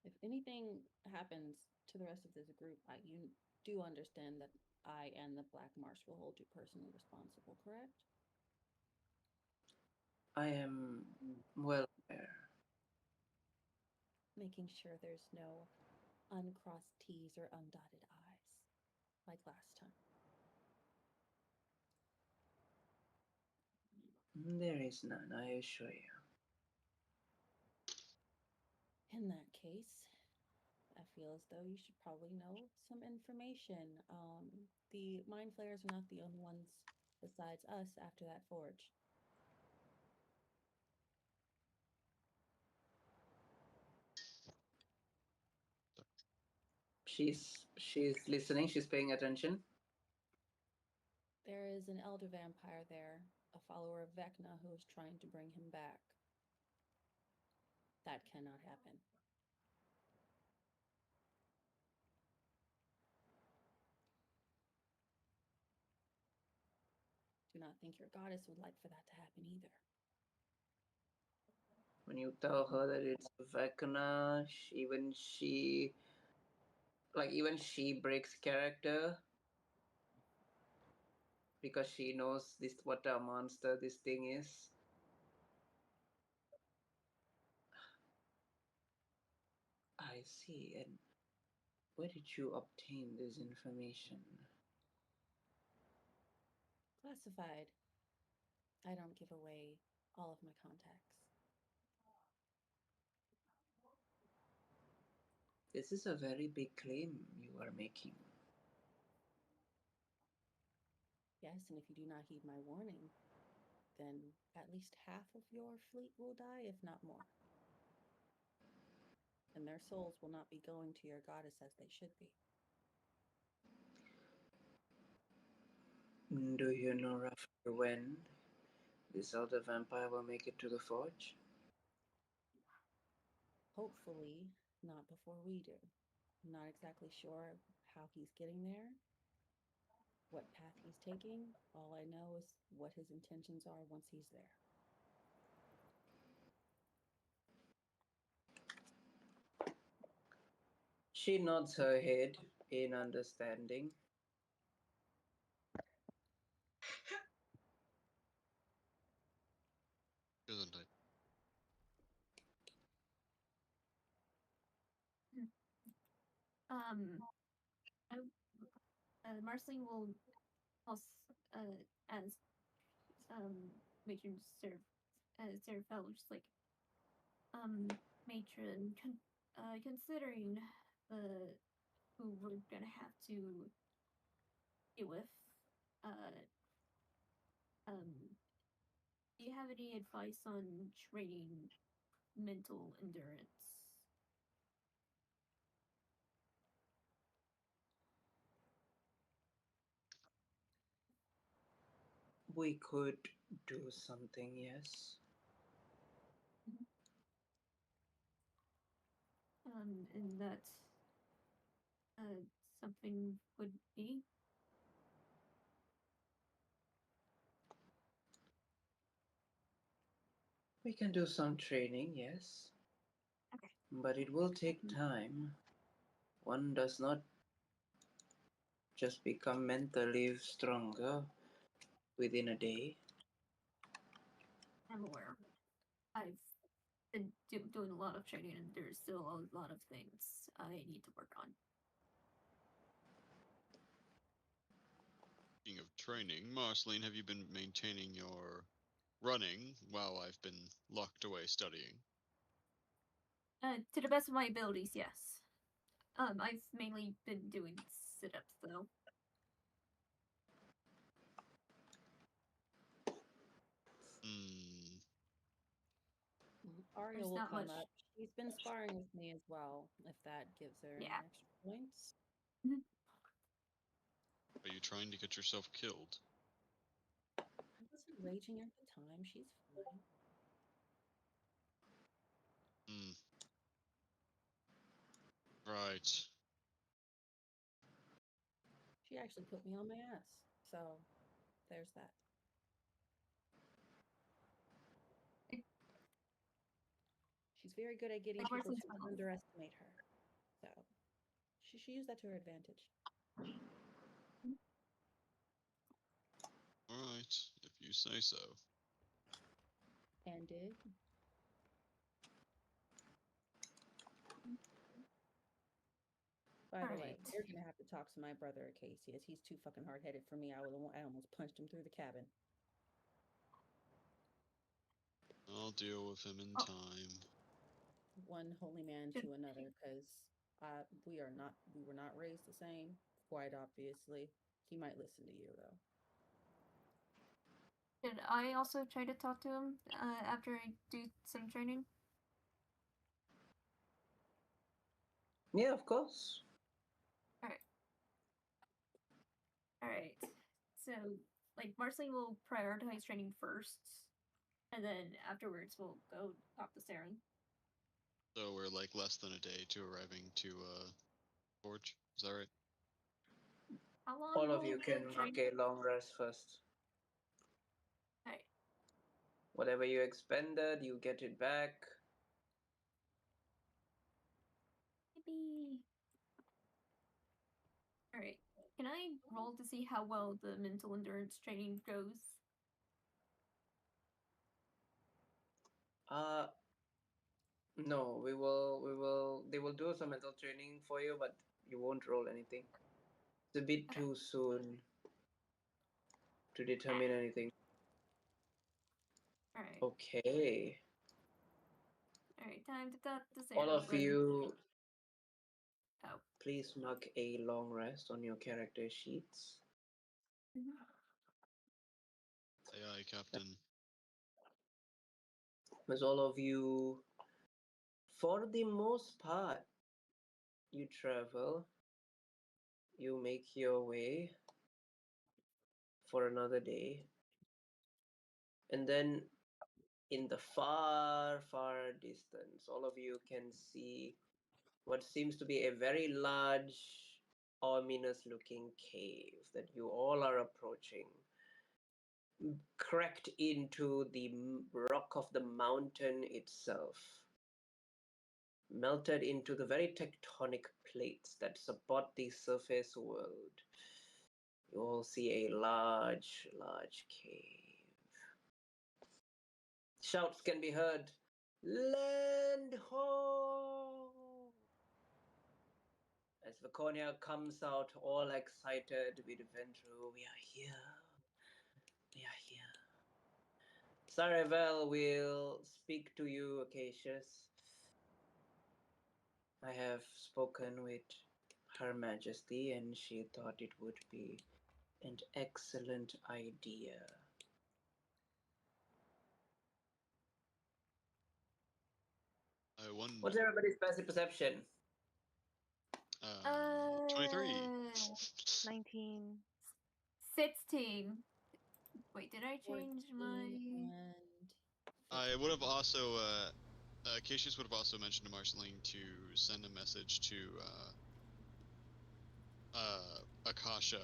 If anything happens to the rest of this group, you do understand that I and the Black Marsh will hold you personally responsible, correct? I am well aware. Making sure there's no uncrossed T's or undotted I's like last time. There is none, I assure you. In that case, I feel as though you should probably know some information. The mind flayers are not the only ones besides us after that forge. She's listening, she's paying attention. There is an elder vampire there, a follower of Vecna who is trying to bring him back. That cannot happen. Do not think your goddess would like for that to happen either. When you tell her that it's Vecna, even she breaks character because she knows this what a monster this thing is. I see. And where did you obtain this information? Classified. I don't give away all of my contacts. This is a very big claim you are making. Yes, and if you do not heed my warning, then at least half of your fleet will die, if not more. And their souls will not be going to your goddess as they should be. Do you know roughly when this elder vampire will make it to the forge? Hopefully, not before we do. I'm not exactly sure how he's getting there, what path he's taking. All I know is what his intentions are once he's there. She nods her head in understanding. Isn't it? Um, I, Marceline will also, as matron Sarah fellow, just like matron, considering the who we're gonna have to deal with, uh, do you have any advice on training mental endurance? We could do something, yes. And that something would be. We can do some training, yes. Okay. But it will take time. One does not just become mentally stronger within a day. I'm aware. I've been doing a lot of training, and there's still a lot of things I need to work on. Speaking of training, Marceline, have you been maintaining your running while I've been locked away studying? To the best of my abilities, yes. I've mainly been doing sit-ups though. Hmm. Aria There's will not come much. up. She's been sparring with me as well, if that gives her Yeah. any extra points. Are you trying to get yourself killed? I wasn't raging at the time. She's fine. Hmm. Right. She actually put me on my ass. So there's that. She's very good at getting Like people Marceline's to fine. underestimate her. So she used that to her advantage. Alright, if you say so. And did. By the way, Alright. you're gonna have to talk to my brother Acacius. He's too fucking hard headed for me. I almost punched him through the cabin. I'll deal with him in Oh. time. One holy man to another, because we were not raised the same, quite obviously. He might listen to you though. Should I also try to talk to him after I do some training? Yeah, of course. Alright. So, like, Marceline will prioritize training first, and then afterwards we'll go talk to Sarryn. So we're like less than a day to arriving to Forge. Is that right? How long All of will you the can mark training? a long rest first. Alright. Whatever you expended, you get it back. Maybe. Alright. Can I roll to see how well the mental endurance training goes? No, they will do some mental training for you, but you won't roll anything. It's a bit Okay. too soon to determine anything. Alright. Okay. Alright, time to talk to Sarryn. All of you, Oh. please mark a long rest on your character sheets. Aye, aye, Captain. As all of you, for the most part, you travel, you make your way for another day. And then in the far, far distance, all of you can see what seems to be a very large, ominous looking cave that you all are approaching. Cracked into the rock of the mountain itself, melted into the very tectonic plates that support the surface world. You all see a large, large cave. Shouts can be heard. Land ho! As Viconia comes out all excited with Ventru, we are here. We are here. Saravel will speak to you, Acacius. I have spoken with Her Majesty, and she thought it would be an excellent idea. I won. What's everybody's passive perception? 23. 19. 16. Wait, did I change 14 my? and I would have also, Cassius would have also mentioned to Marceline to send a message to, Akasha,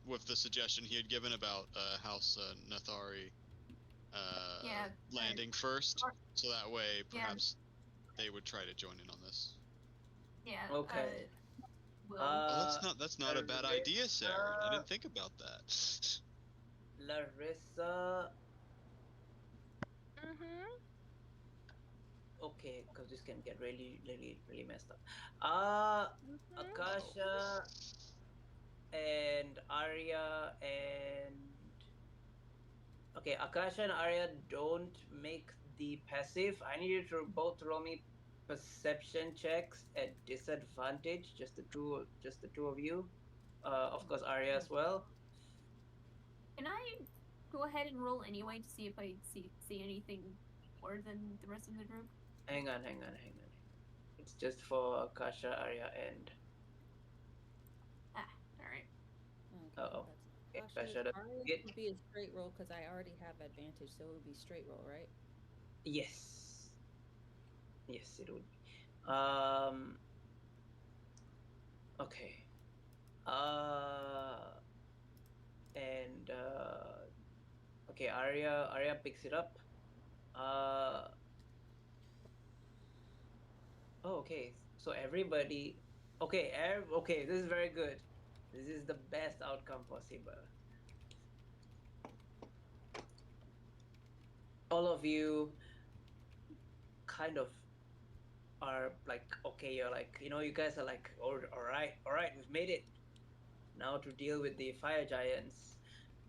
with the suggestion he had given about, House, Nathari, Yeah, landing first, so that way Yeah. perhaps they would try to join in on this. Yeah. Okay. Will. Oh, that's not a bad idea, Sarryn. I Larissa- didn't think about that. Larissa. Mm-hmm. Okay, because this can get really, really, really messed up. Mm-hmm. Akasha and Arya and. Okay, Akasha and Arya don't make the passive. I need you to both roll me perception checks at disadvantage. Just the two of you. Of course, Arya as well. Can I go ahead and roll anyway to see if I see anything more than the rest of the group? Hang on. It's just for Akasha, Arya, and. Ah, all right. okay, Uh-oh. that's Okay, Akasha doesn't Ours get- would be a straight roll because I already have advantage, so it would be straight roll, right? Yes. Yes, it would. Okay. And okay, Arya picks it up. Oh, okay. So everybody. Okay, okay. This is very good. This is the best outcome possible. All of you kind of are like, okay, you're like, you guys are like, all right, we've made it. Now to deal with the fire giants.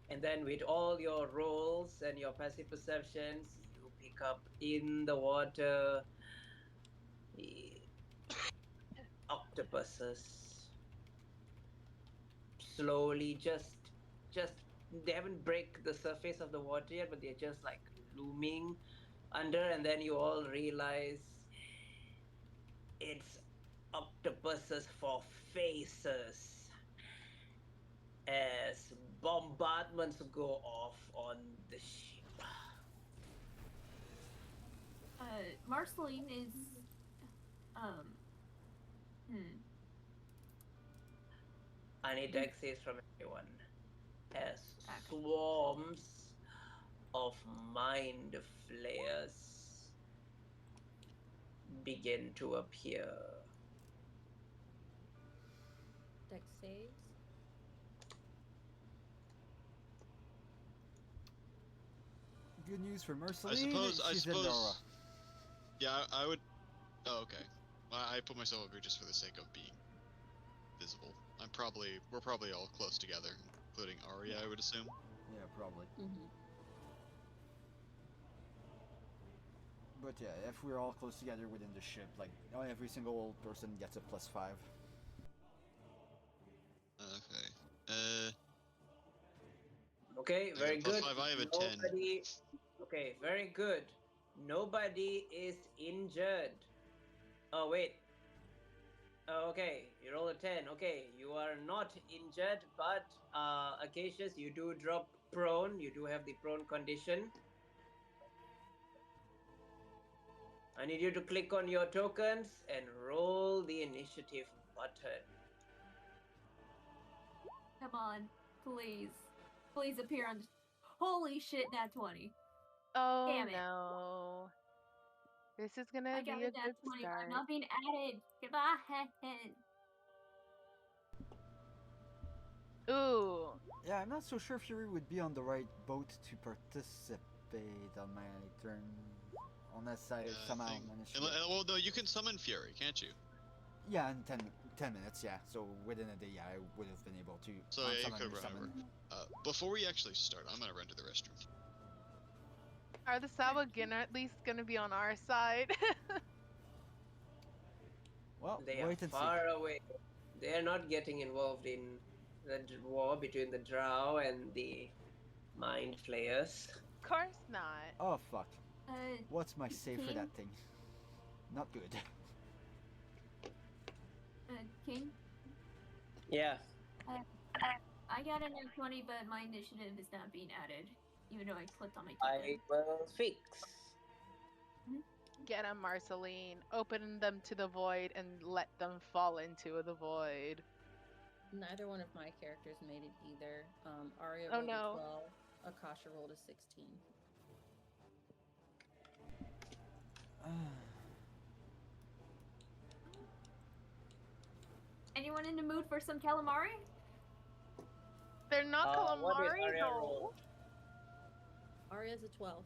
And then with all your rolls and your passive perceptions, you pick up in the water octopuses. Slowly, just they haven't break the surface of the water yet, but they're just like looming under, and then you all realize it's octopuses for faces as bombardments go off on the ship. Marceline is hmm. I need access from everyone as Okay. swarms of mind flayers begin to appear. Dex saves. Good news for Merceline. I She's suppose. Endora. Yeah, I would. Oh, okay. I put myself up here just for the sake of being visible. We're probably all close together, including Arya, I would assume. Yeah, probably. Mm-hmm. But yeah, if we're all close together within the ship, like every single person gets a +5. Okay. Okay, I very got a good. +5. I have a 10. Okay, very good. Nobody is injured. Oh wait. Okay, you roll a 10. Okay, you are not injured, but Acacius, you do drop prone. You do have the prone condition. I need you to click on your tokens and roll the initiative button. Come on, please. Please appear on. Holy shit, nat 20. Oh Damn it. no. This is gonna I got be a a nat good 20, but start. I'm not being added. Goodbye. Ooh. Yeah, I'm not so sure Fury would be on the right boat to participate on my turn. Unless I Yeah, somehow I think. manage to. Well, no, you can summon Fury, can't you? Yeah, in 10 minutes, yeah. So within a day, yeah, I would have been able to. So on yeah, you summon, could run resummon. over. Before we actually start, I'm gonna run to the restroom. Are the Sawaginner at least gonna be on our side? Well, They are wait and see. far away. They are not getting involved in the war between the Drow and the Mind Flayers. Of course not. Oh fuck. Uh, What's my save for King? that thing? Not good. King? Yeah. I got a nat 20, but my initiative is not being added. Even though I clicked on my I token. will fix. Get them, Marceline. Open them to the void and let them fall into the void. Neither one of my characters made it either. Arya Oh, rolled no. a 12. Akasha rolled a 16. Anyone in the mood for some calamari? They're not What did calamari Arya though. roll? Arya's a 12.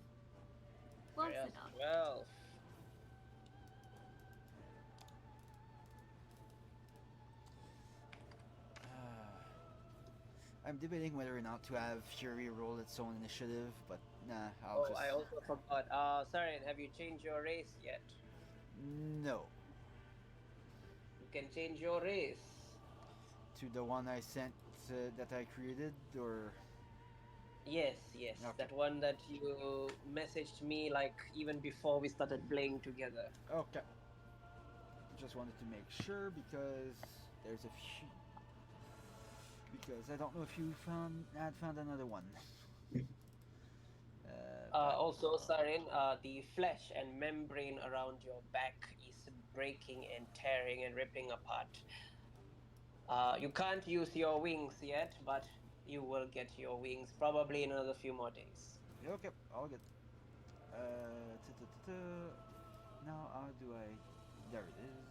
Close Arya's enough. 12. I'm debating whether or not to have Fury roll its own initiative, but nah, I'll Oh, just. I also forgot. Sarryn, have you changed your race yet? No. You can change your race. To the one I sent that I created, or. Yes, yes. Okay. That one that you messaged me like even before we started playing together. Okay. Just wanted to make sure because there's a few. Because I don't know if you had found another one. Also, Sarryn, the flesh and membrane around your back is breaking and tearing and ripping apart. You can't use your wings yet, but you will get your wings probably in another few more days. Okay, all good. Now how do I? There it is.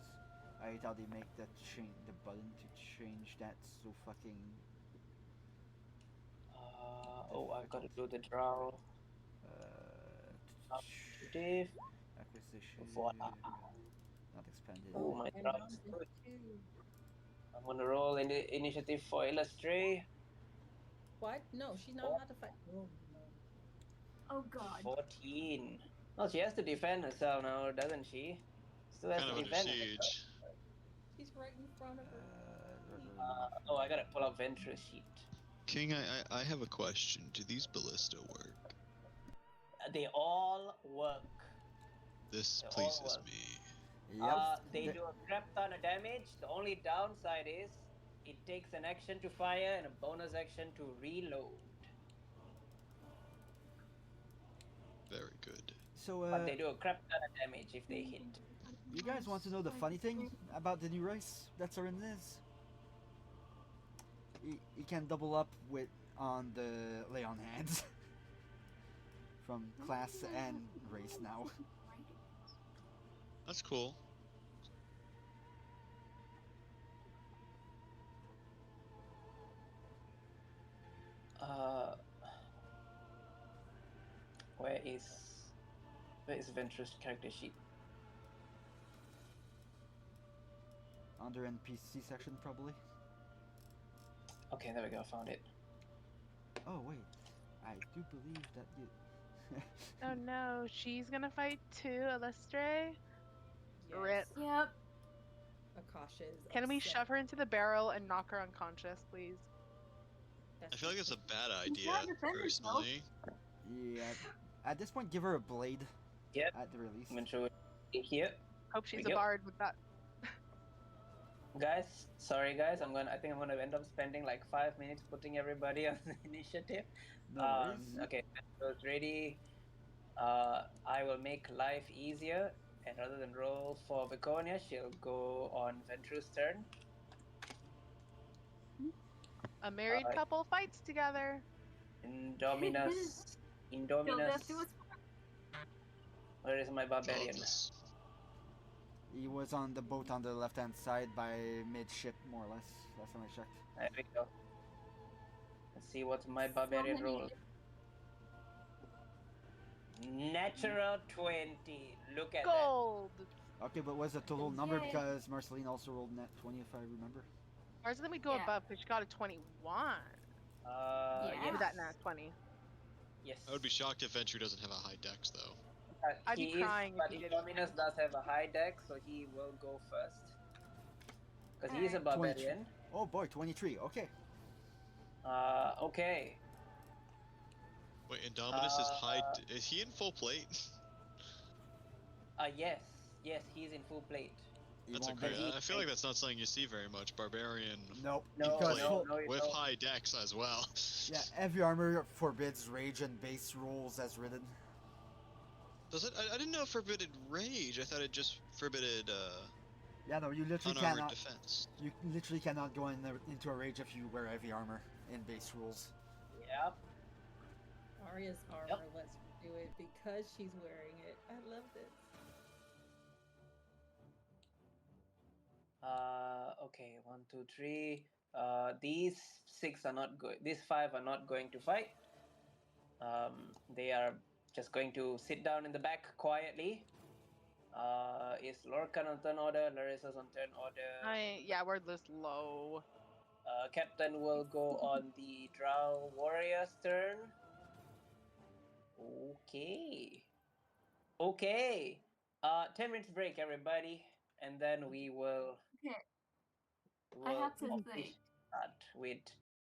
I hate how they make that change the button to change that so fucking. I've got to do the draw. Initiative. Acquisition. Voila. Not expanded. Oh, my And draw Dom's is in good. too. I'm gonna roll in the initiative for Illustrate. What? No, she's not allowed to fight. Oh, no. Oh god. 14. Well, she has to defend herself now, doesn't she? Still has Kind of to under defend herself. siege. She's right in front of her. I gotta pull up Ventress sheet. King, I have a question. Do these ballista work? They all work. This They all pleases work. me. Yep. They do a crap ton of damage. The only downside is it takes an action to fire and a bonus action to reload. Very good. So But they do a crap ton of damage if they hit. you guys want to know the funny thing about the new race that Sarryn is? He can double up with on the lay on hands from class and race now. That's cool. Where is Ventress character sheet? Under NPC section probably. Okay, there we go. Found it. Oh wait, I do believe that you. Oh no, she's gonna fight too, Illustre? Rip. Yep. Akasha is Can we upset. shove her into the barrel and knock her unconscious, please? That's I feel like it's a bad idea, not defend herself. personally. Yeah. At this point, give her a blade. Yep. At the release. I'm gonna show it here. Hope she's we a go. bard with that. Guys, sorry guys, I think I'm gonna end up spending like 5 minutes putting everybody on the initiative. No worries. Okay, Ventro's ready. I will make life easier, and rather than roll for Begonia, she'll go on Ventro's turn. A married Uh, couple fights together. Indominus. She'll Indominus. have to Where is my barbarian? Godless. He was on the boat on the left-hand side by midship, more or less. Last time I checked. There we go. Let's see what my barbarian rolled. Natural 20. Look at Gold. Okay, but what's the total number? Yay. Because Marceline also rolled net 20, if I remember. Ours then we go Yeah. above because she got a 21. that. Yeah. Yes. With that nat 20. Yes. I would be shocked if Venture doesn't have a high dex, though. I'd be He is, crying if but he didn't. Indominus does have a high deck, so he will go first. Because he is a Alright. barbarian. Oh boy, 23. Okay. Okay. Wait, Indominus is high. Is he in full plate? Yes. Yes, he's in full plate. He That's a won't great. be- I feel like that's not something you see very much. Barbarian Nope. No, because no, full- no, with no. high dex as well. yeah, heavy armor forbids rage and base rolls as written. Does it? I didn't know it forbidden rage. I thought it just forbidded Yeah, no, you literally unarmored cannot. defense. You literally cannot go into a rage if you wear heavy armor in base rules. Yep. Arya's armor lets her do it because she's wearing it. I love this. Okay, 1, 2, 3. These 6 are not going. These 5 are not going to fight. They are just going to sit down in the back quietly. Is Lorcan on turn order? Larissa's on turn order. Yeah, we're this low. Captain will go on the Drow Warrior's turn. Okay. Okay. 10 minutes break, everybody, and then we will. Okay. I have to officially think. start with